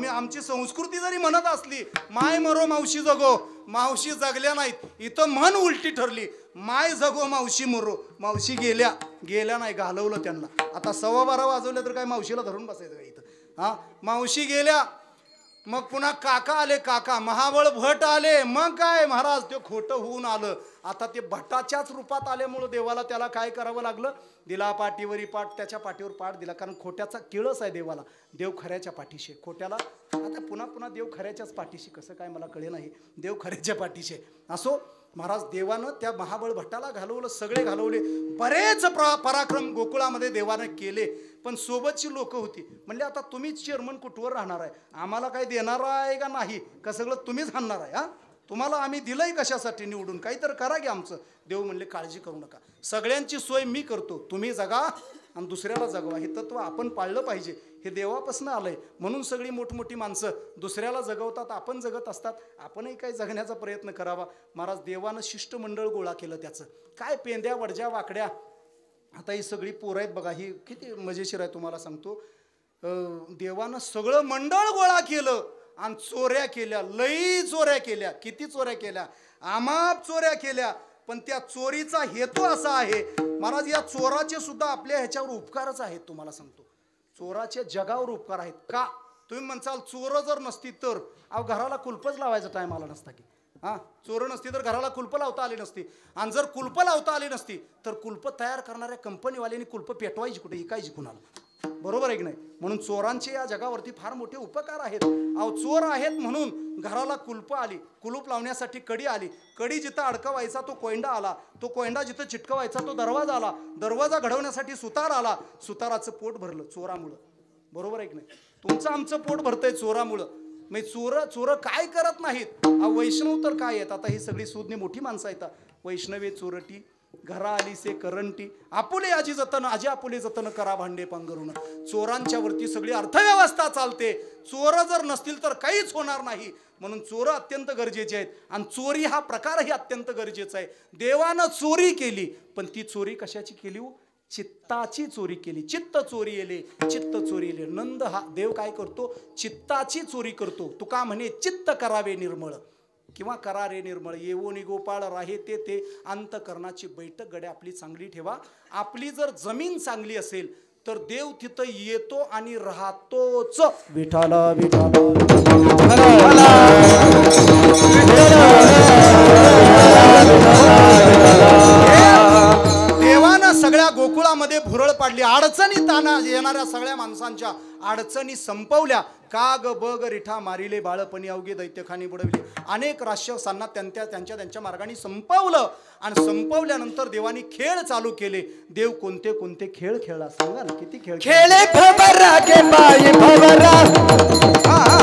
आमची संस्कृती जरी म्हणत असली माय मरो मावशी जगो, मावशी जगल्या नाहीत. इथं म्हण उलटी ठरली. माय जगो मावशी मरो. मावशी गेल्या नाही, घालवलं त्यांना. आता 12:15 वाजवले तर काय मावशीला धरून बसायचं का इथं. हा मावशी गेल्या. मग पुन्हा काका आले, काका महाबळ भट आले. मग काय महाराज ते खोटं होऊन आलं. आता ते भटाच्याच रूपात आल्यामुळं देवाला त्याला काय करावं लागलं. दिला पाठीवरी पाठ, त्याच्या पाठीवर पाठ दिला. कारण खोट्याचा किळस आहे देवाला. देव खऱ्याच्या पाठीशी, खोट्याला आता पुन्हा देव खऱ्याच्याच पाठीशी. कसं काय मला कळे नाही. देव खऱ्याच्या पाठीशी असो. महाराज देवानं त्या महाबळ भट्टाला घालवलं, सगळे घालवले. बरेच पराक्रम गोकुळामध्ये देवानं केले. पण सोबतची लोक होती. म्हणले आता तुम्हीच चेअरमन कुठवर राहणार आहे, आम्हाला काय देणार आहे का नाही, का सगळं तुम्हीच आणणार आहे. हा तुम्हाला आम्ही दिलंय कशासाठी निवडून, काहीतरी करा की आमचं. देव म्हणले काळजी करू नका, सगळ्यांची सोय मी करतो, तुम्ही जगा आणि दुसऱ्याला जगवा. हे तत्व आपण पाळलं पाहिजे. हे देवापासून आलंय. म्हणून सगळी मोठमोठी माणसं दुसऱ्याला जगवतात, आपण जगत असतात. आपणही काही जगण्याचा प्रयत्न करावा. महाराज देवानं शिष्टमंडळ गोळा केलं. त्याचं काय पेंद्या वडज्या वाकड्या. आता ही सगळी पोरं आहेत बघा. ही किती मजेशीर आहे तुम्हाला सांगतो. देवानं सगळं मंडळ गोळा केलं आणि चोऱ्या केल्या. लई चोऱ्या केल्या. किती चोऱ्या केल्या, आमाप चोऱ्या केल्या. पण त्या चोरीचा हेतू असा आहे महाराज, या चोराचे सुद्धा आपल्या ह्याच्यावर उपकारच आहेत. तुम्हाला सांगतो चोराच्या जगावर उपकार आहेत. का तुम्ही म्हणसाल चोर जर नसती तर घराला कुलपच लावायचा टाइम आला नसता की. चोर नसती तर घराला कुलप लावता आली नसती. आणि जर कुलप लावता आली नसती तर कुलप तयार करणाऱ्या कंपनीवाल्यांनी कुलप पेटवायची कुठे, इकायची कुणाला. बरोबर आहे की नाही. म्हणून चोरांचे या जगावरती फार मोठे उपकार आहेत. चोर आहेत म्हणून घराला कुलप आली, कुलूप लावण्यासाठी कडी आली. कडी जिथं अडकवायचा तो कोयंडा आला, तो कोयंडा जिथं चिटकवायचा तो दरवाजा आला, दरवाजा घडवण्यासाठी सुतार आला, सुताराचं पोट भरलं चोरामुळं. बरोबर आहे की नाही. तुमचं आमचं पोट भरतंय चोरामुळं. मग चोर काय करत नाहीत. वैष्णव तर काय आहेत. आता ही सगळी सुज्ञ मोठी माणसं आहेत. वैष्णवे चोरटी घरा आलीसे करंटी, आपुले आजी जतन आजी आपुले जतन करा भांडे पांघरून. चोरांच्या वरती सगळी अर्थव्यवस्था चालते. चोर जर नसतील तर काहीच होणार नाही. म्हणून चोर अत्यंत गरजेचे आहेत आणि चोरी हा प्रकारही अत्यंत गरजेचा आहे. देवानं चोरी केली, पण ती चोरी कशाची केली? चित्ताची चोरी केली. चित्त चोरी येले, चित्त चोरी येले. नंद हा देव काय करतो? चित्ताची चोरी करतो. तुका म्हणे चित्त करावे निर्मळ किंवा करा रे निर्मळ. येवो नि गोपाळ राहे ते अंतकरणाची बैठक गड्या आपली चांगली ठेवा. आपली जर जमीन चांगली असेल तर देव तिथं येतो आणि राहतोच. विठाला देवानं सगळ्या गोकुळामध्ये भुरळ पाडली. अडचणी ताना येणाऱ्या सगळ्या माणसांच्या अडचणी संपवल्या. काग बग रिठा मारिले बाळपणी अवघे दैत्यखानी बुडविले. अनेक राक्षसांना त्यांच्या मार्गाने संपवलं आणि संपवल्यानंतर देवानी खेळ चालू केले. देव कोणते कोणते खेळ खेळला सांगा ना? किती खेळ खेळे भवरा के बाई भवरा,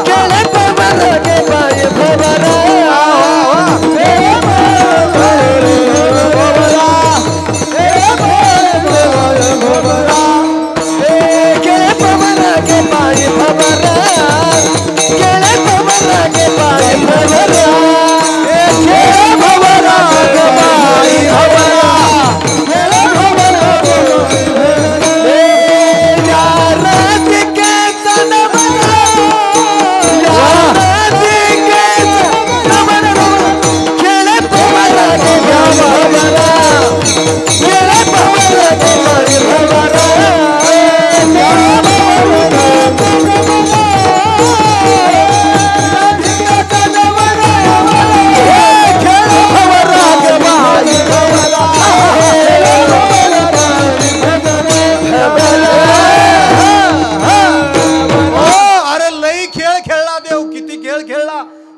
खेळे भवरा के बाई भवरा,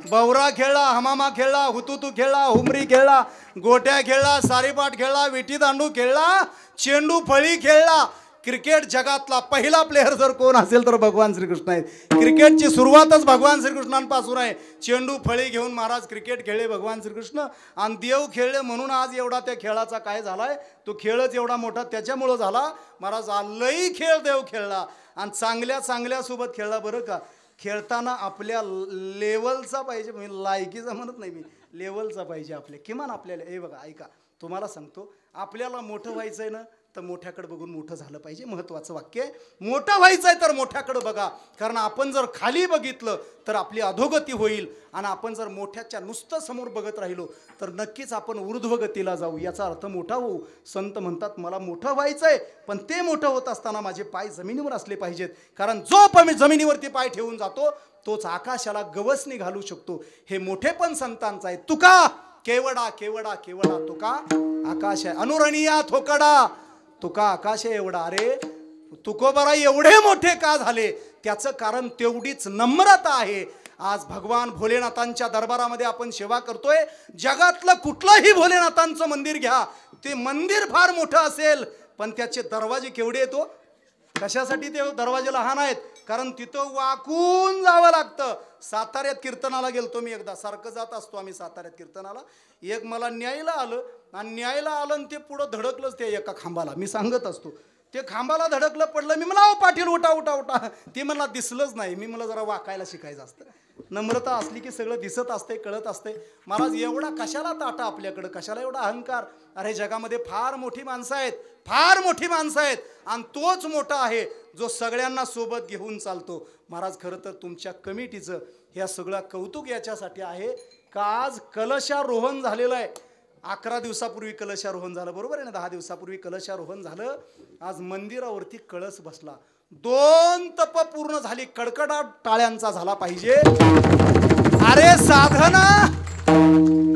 बवरा खेळला, हमामा खेळला, हुतुतू खेळला, हुमरी खेळला, गोट्या खेळला, सारीपाट खेळला, विटी दांडू खेळला, चेंडू फळी खेळला. क्रिकेट जगातला पहिला प्लेयर जर कोण असेल तर भगवान श्रीकृष्ण आहेत. क्रिकेटची सुरुवातच भगवान श्रीकृष्णांपासून आहे. चेंडू फळी घेऊन महाराज क्रिकेट खेळले भगवान श्रीकृष्ण आणि देव खेळले. म्हणून आज एवढा त्या खेळाचा काय झालाय? तो खेळच एवढा मोठा त्याच्यामुळं झाला. महाराज लई खेळ देव खेळला आणि चांगल्या चांगल्या सोबत खेळला. बरं का, खेळताना आपल्या लेवलचा पाहिजे. मी लायकीचा म्हणत नाही, मी लेवलचा पाहिजे आपल्या. किमान आपल्याला हे बघा, ऐका, तुम्हाला सांगतो, आपल्याला मोठं व्हायचं आहे ना तर मोठ्याकडे बघून मोठं झालं पाहिजे. महत्त्वाचं वाक्य आहे. मोठं व्हायचं आहे तर मोठ्याकडे बघा. कारण आपण जर खाली बघितलं तर आपली अधोगती होईल आणि आपण जर मोठ्याच्या नुसतं समोर बघत राहिलो तर नक्कीच आपण ऊर्ध्वगतीला जाऊ. याचा अर्थ मोठा होऊ. संत म्हणतात मला मोठं व्हायचं आहे, पण ते मोठं होत असताना माझे पाय जमिनीवर असले पाहिजेत. कारण जो पण जमिनीवरती पाय ठेवून जातो तोच आकाशाला गवसणी घालू शकतो. हे मोठेपण संतांचं आहे. तुका केवडा केवडा केवडा, तुका आकाश आहे. अनुरणीया थोकडा, तुका आकाश आहे एवढा. अरे तुकोबरा एवढे मोठे का झाले? त्याचं कारण तेवढीच नम्रता आहे. आज भगवान भोलेनाथांच्या दरबारामध्ये आपण सेवा करतोय. जगातलं कुठलंही भोलेनाथांचं मंदिर घ्या, ते मंदिर फार मोठं असेल पण त्याचे दरवाजे केवढे येतो? कशासाठी ते दरवाजे लहान आहेत? कारण तिथं वाकून जावं लागतं. साताऱ्यात कीर्तनाला गेलतो मी एकदा. सारखं जात असतो आम्ही साताऱ्यात कीर्तनाला. एक मला न्यायला आलं आणि ते पुढं धडकलंच त्या एका खांबाला. मी सांगत असतो ते खांबाला धडकलं, पडलं. मी म्हणला पाटील उठा उठा उठा. ते मला दिसलंच नाही. मी मला जरा वाकायला शिकायचं असतं. नम्रता असली की सगळं दिसत असते, कळत असते. महाराज एवढा कशाला ताटा आपल्याकडं? कशाला एवढा अहंकार? अरे जगामध्ये फार मोठी माणसं आहेत, फार मोठी माणसं आहेत आणि तोच मोठा आहे जो सगळ्यांना सोबत घेऊन चालतो. महाराज खरं तर तुमच्या कमिटीचं ह्या सगळं कौतुक याच्यासाठी आहे का आज कलशारोहण झालेलं आहे. 11 दिवसापूर्वी कलशारोहण झालं, बरोबर आहे ना? 10 दिवसापूर्वी कलशारोहण झालं. आज मंदिरावरती कळस बसला. 2 तप पूर्ण झाली. कडकडाट टाळ्यांचा झाला पाहिजे. अरे साधना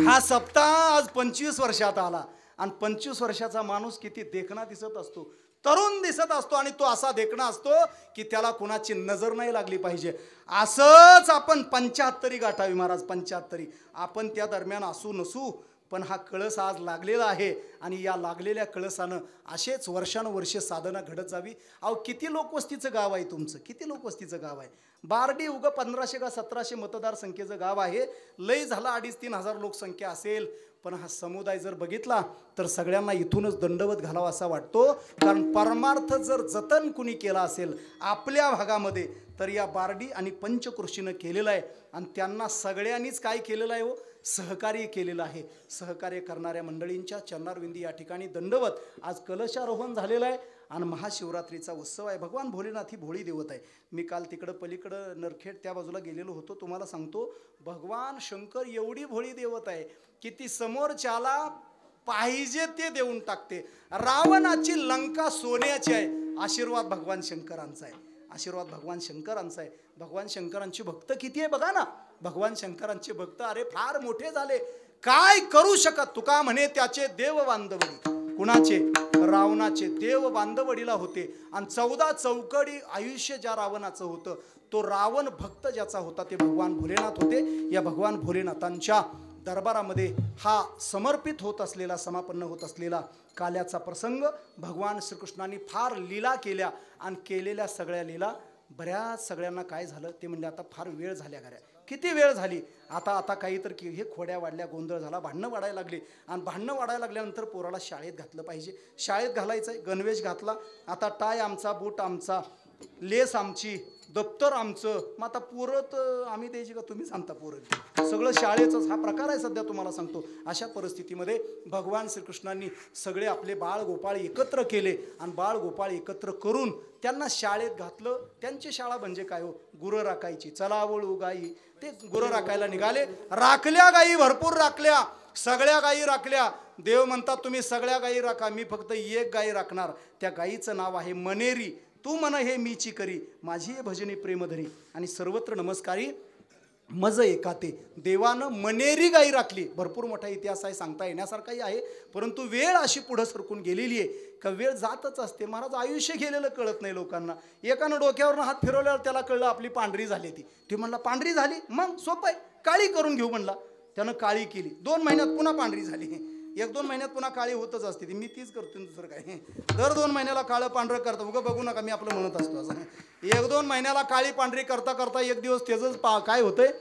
हा सप्ताह आज 25 वर्षात आला आणि 25 वर्षाचा माणूस किती देखणा दिसत असतो, तरुण दिसत असतो आणि तो असा देखणा असतो की त्याला कोणाची नजर नाही लागली पाहिजे. असंच आपण 75 गाठावी महाराज. 75 आपण त्या दरम्यान असू नसू पण हा कळस आज लागलेला आहे आणि या लागलेल्या कळसानं असेच वर्षानुवर्षे साधना घडत जावी. अहो किती लोकवस्तीचं गाव आहे तुमचं, किती लोकवस्तीचं गाव आहे. बारडी 1500 का 1700 मतदारसंख्येचं गाव आहे. लय झालं 2,5-3 हजार लोकसंख्या असेल. पण हा समुदाय जर बघितला तर सगळ्यांना इथूनच दंडवत घालावा असा वाटतो. कारण परमार्थ जर जतन कुणी केला असेल आपल्या भागामध्ये तर या बारडी आणि पंचकृषीनं केलेलं आहे. आणि त्यांना सगळ्यांनीच काय केलेलं आहे हो, सहकार्य केलेलं आहे. सहकार्य करणाऱ्या मंडळींच्या चरणारविंदी या ठिकाणी दंडवत. आज कलशारोहण झालेलं आहे आणि महाशिवरात्रीचा उत्सव आहे. भगवान भोलेनाथ ही भोळी देवत आहे. मी काल तिकडं पलीकडं नरखेड त्या बाजूला गेलेलो होतो. तुम्हाला सांगतो भगवान शंकर एवढी भोळी देवत आहे की ती समोरच्याला पाहिजे ते देऊन टाकते. रावणाची लंका सोन्याची आहे. आशीर्वाद भगवान शंकरांचा आहे, आशीर्वाद भगवान शंकरांचा आहे. भगवान शंकरांची भक्त किती आहे बघा ना. भगवान शंकरांचे भक्त अरे फार मोठे झाले, काय करू शकत. तुका म्हणे त्याचे देव बांधवडी. कुणाचे? रावणाचे. देव बांधवडीला होते. आणि 14 चौकडी आयुष्य ज्या रावणाचं होतं तो रावण भक्त ज्याचा होता ते भगवान भोलेनाथ होते. या भगवान भोलेनाथांच्या दरबारामध्ये हा समर्पित होत असलेला, समापन्न होत असलेला काल्याचा प्रसंग. भगवान श्रीकृष्णांनी फार लीला केल्या आणि केलेल्या सगळ्या लीला बऱ्याच सगळ्यांना काय झालं ते म्हणजे आता फार वेळ झाल्या गड्या. किती वेळ झाली आता आता काहीतरी की हे खोड्या वाढल्या, गोंधळ झाला, भांडणं वाढायला लागली. आणि भांडणं वाढायला लागल्यानंतर पोराला शाळेत घातलं पाहिजे. शाळेत घालायचं आहे, गणवेश घातला. आता टाय आमचा, बूट आमचा, लेस आमची, दप्तर आमचं. मग आता पोरं तर आम्ही द्यायची का तुम्हीच आणता पोरं, सगळं शाळेचाच हा प्रकार आहे सध्या तुम्हाला सांगतो. अशा परिस्थितीमध्ये भगवान श्रीकृष्णांनी सगळे आपले बाळ गोपाळ एकत्र केले आणि बाळ गोपाळ एकत्र करून त्यांना शाळेत घातलं. त्यांची शाळा म्हणजे काय हो, गुरं राखायची. चला वळू गाई, ते गुरं राखायला निघाले. राखल्या गाई, भरपूर राखल्या, सगळ्या गायी राखल्या. देव म्हणतात तुम्ही सगळ्या गायी राखा, मी फक्त एक गाय राखणार. त्या गायीचं नाव आहे मनेरी. तू म्हण हे मीची करी, माझी भजनी प्रेमधरी. आणि सर्वत्र नमस्कारी मज एकाते. देवानं मनेरी गाई राखली. भरपूर मोठा इतिहास आहे, सांगता येण्यासारखाही आहे. परंतु वेळ अशी पुढं सरकून गेलेली आहे का वेळ जातच असते. महाराज आयुष्य गेलेलं कळत नाही लोकांना. एकानं डोक्यावरनं हात फिरवल्यावर त्याला कळलं आपली पांढरी झाली. ती म्हणला पांढरी झाली, मग सोपं आहे, काळी करून घेऊ म्हणला. त्यानं काळी केली. 2 महिन्यात पुन्हा पांढरी झाली. 1-2 महिन्यात पुन्हा काळी होतच असते ती. मी तीच करतो, दुसरं काय. दर 2 महिन्याला काळं पांढरं करतं. उगं बघू नका, मी आपलं म्हणत असतो असं. 1-2 महिन्याला काळी पांढरी करता करता एक दिवस त्याचंच काय होतंय,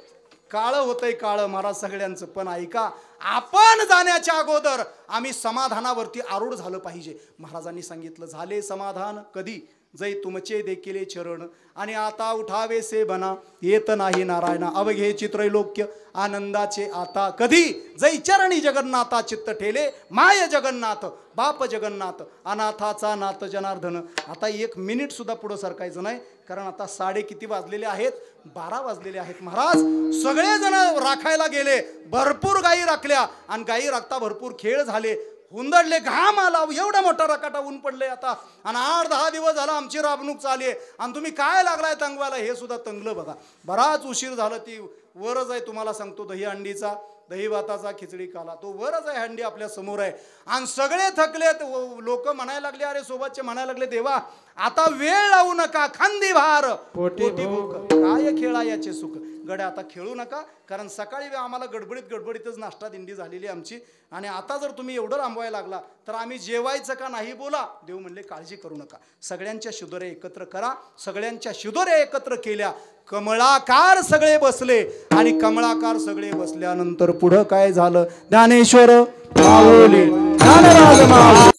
काळं होतंय काळं महाराज सगळ्यांचं. पण ऐका, आपण जाण्याच्या अगोदर आम्ही समाधानावरती आरूढ झालं पाहिजे. महाराजांनी सांगितलं झाले समाधान कधी, जै तुमचे देखील चरण आणि आता उठावेसे बना, येत नाही नारायणा अवघे चित्रैलोक्य आनंदाचे आता कधी, जै चरणी जगन्नाथा चित्त ठेले माय जगन्नाथ बाप जगन्नाथ अनाथाचा नाथ जनार्दन. आता 1 मिनिट सुद्धा पुढं सरकायचं नाही, कारण आता 12 किती वाजलेले आहेत, 12 वाजलेले आहेत. महाराज सगळेजण राखायला गेले, भरपूर गायी राखल्या आणि गायी राखता भरपूर खेळ झाले, हुंदडले, घाम आला, एवढा मोठा रकाटा ऊन पडले आता. आणि 8-10 दिवस झाला आमची राबणूक चालली आहे आणि तुम्ही काय लागलाय तंगवायला, हे सुद्धा तंगलं बघा. बराच उशीर झालं. ती वरच आहे तुम्हाला सांगतो, दही अंडीचा, दही भाताचा, खिचडी काला, तो वरच आहे हंडी आपल्या समोर आहे. आणि सगळे थकलेत. लोक म्हणायला लागले, अरे सोबतचे म्हणायला लागले, देवा आता वेळ लावू नका, खांदी भार पोटी भूक, काय खेळा याचे सुख. गड्या आता खेळू नका, कारण सकाळी आम्हाला गडबडीतच नाश्ता दिंडी झालेली आमची. आणि आता जर तुम्ही एवढं लांबवायला लागला तर आम्ही जेवायचं का नाही बोला. देव म्हणले काळजी करू नका, सगळ्यांच्या शिदोऱ्या एकत्र करा. सगळ्यांच्या शिदोऱ्या एकत्र केल्या, कमळाकार सगळे बसले. आणि कमळाकार सगळे बसल्यानंतर पुढं काय झालं, ज्ञानेश्वर माऊली ज्ञानराज माऊली.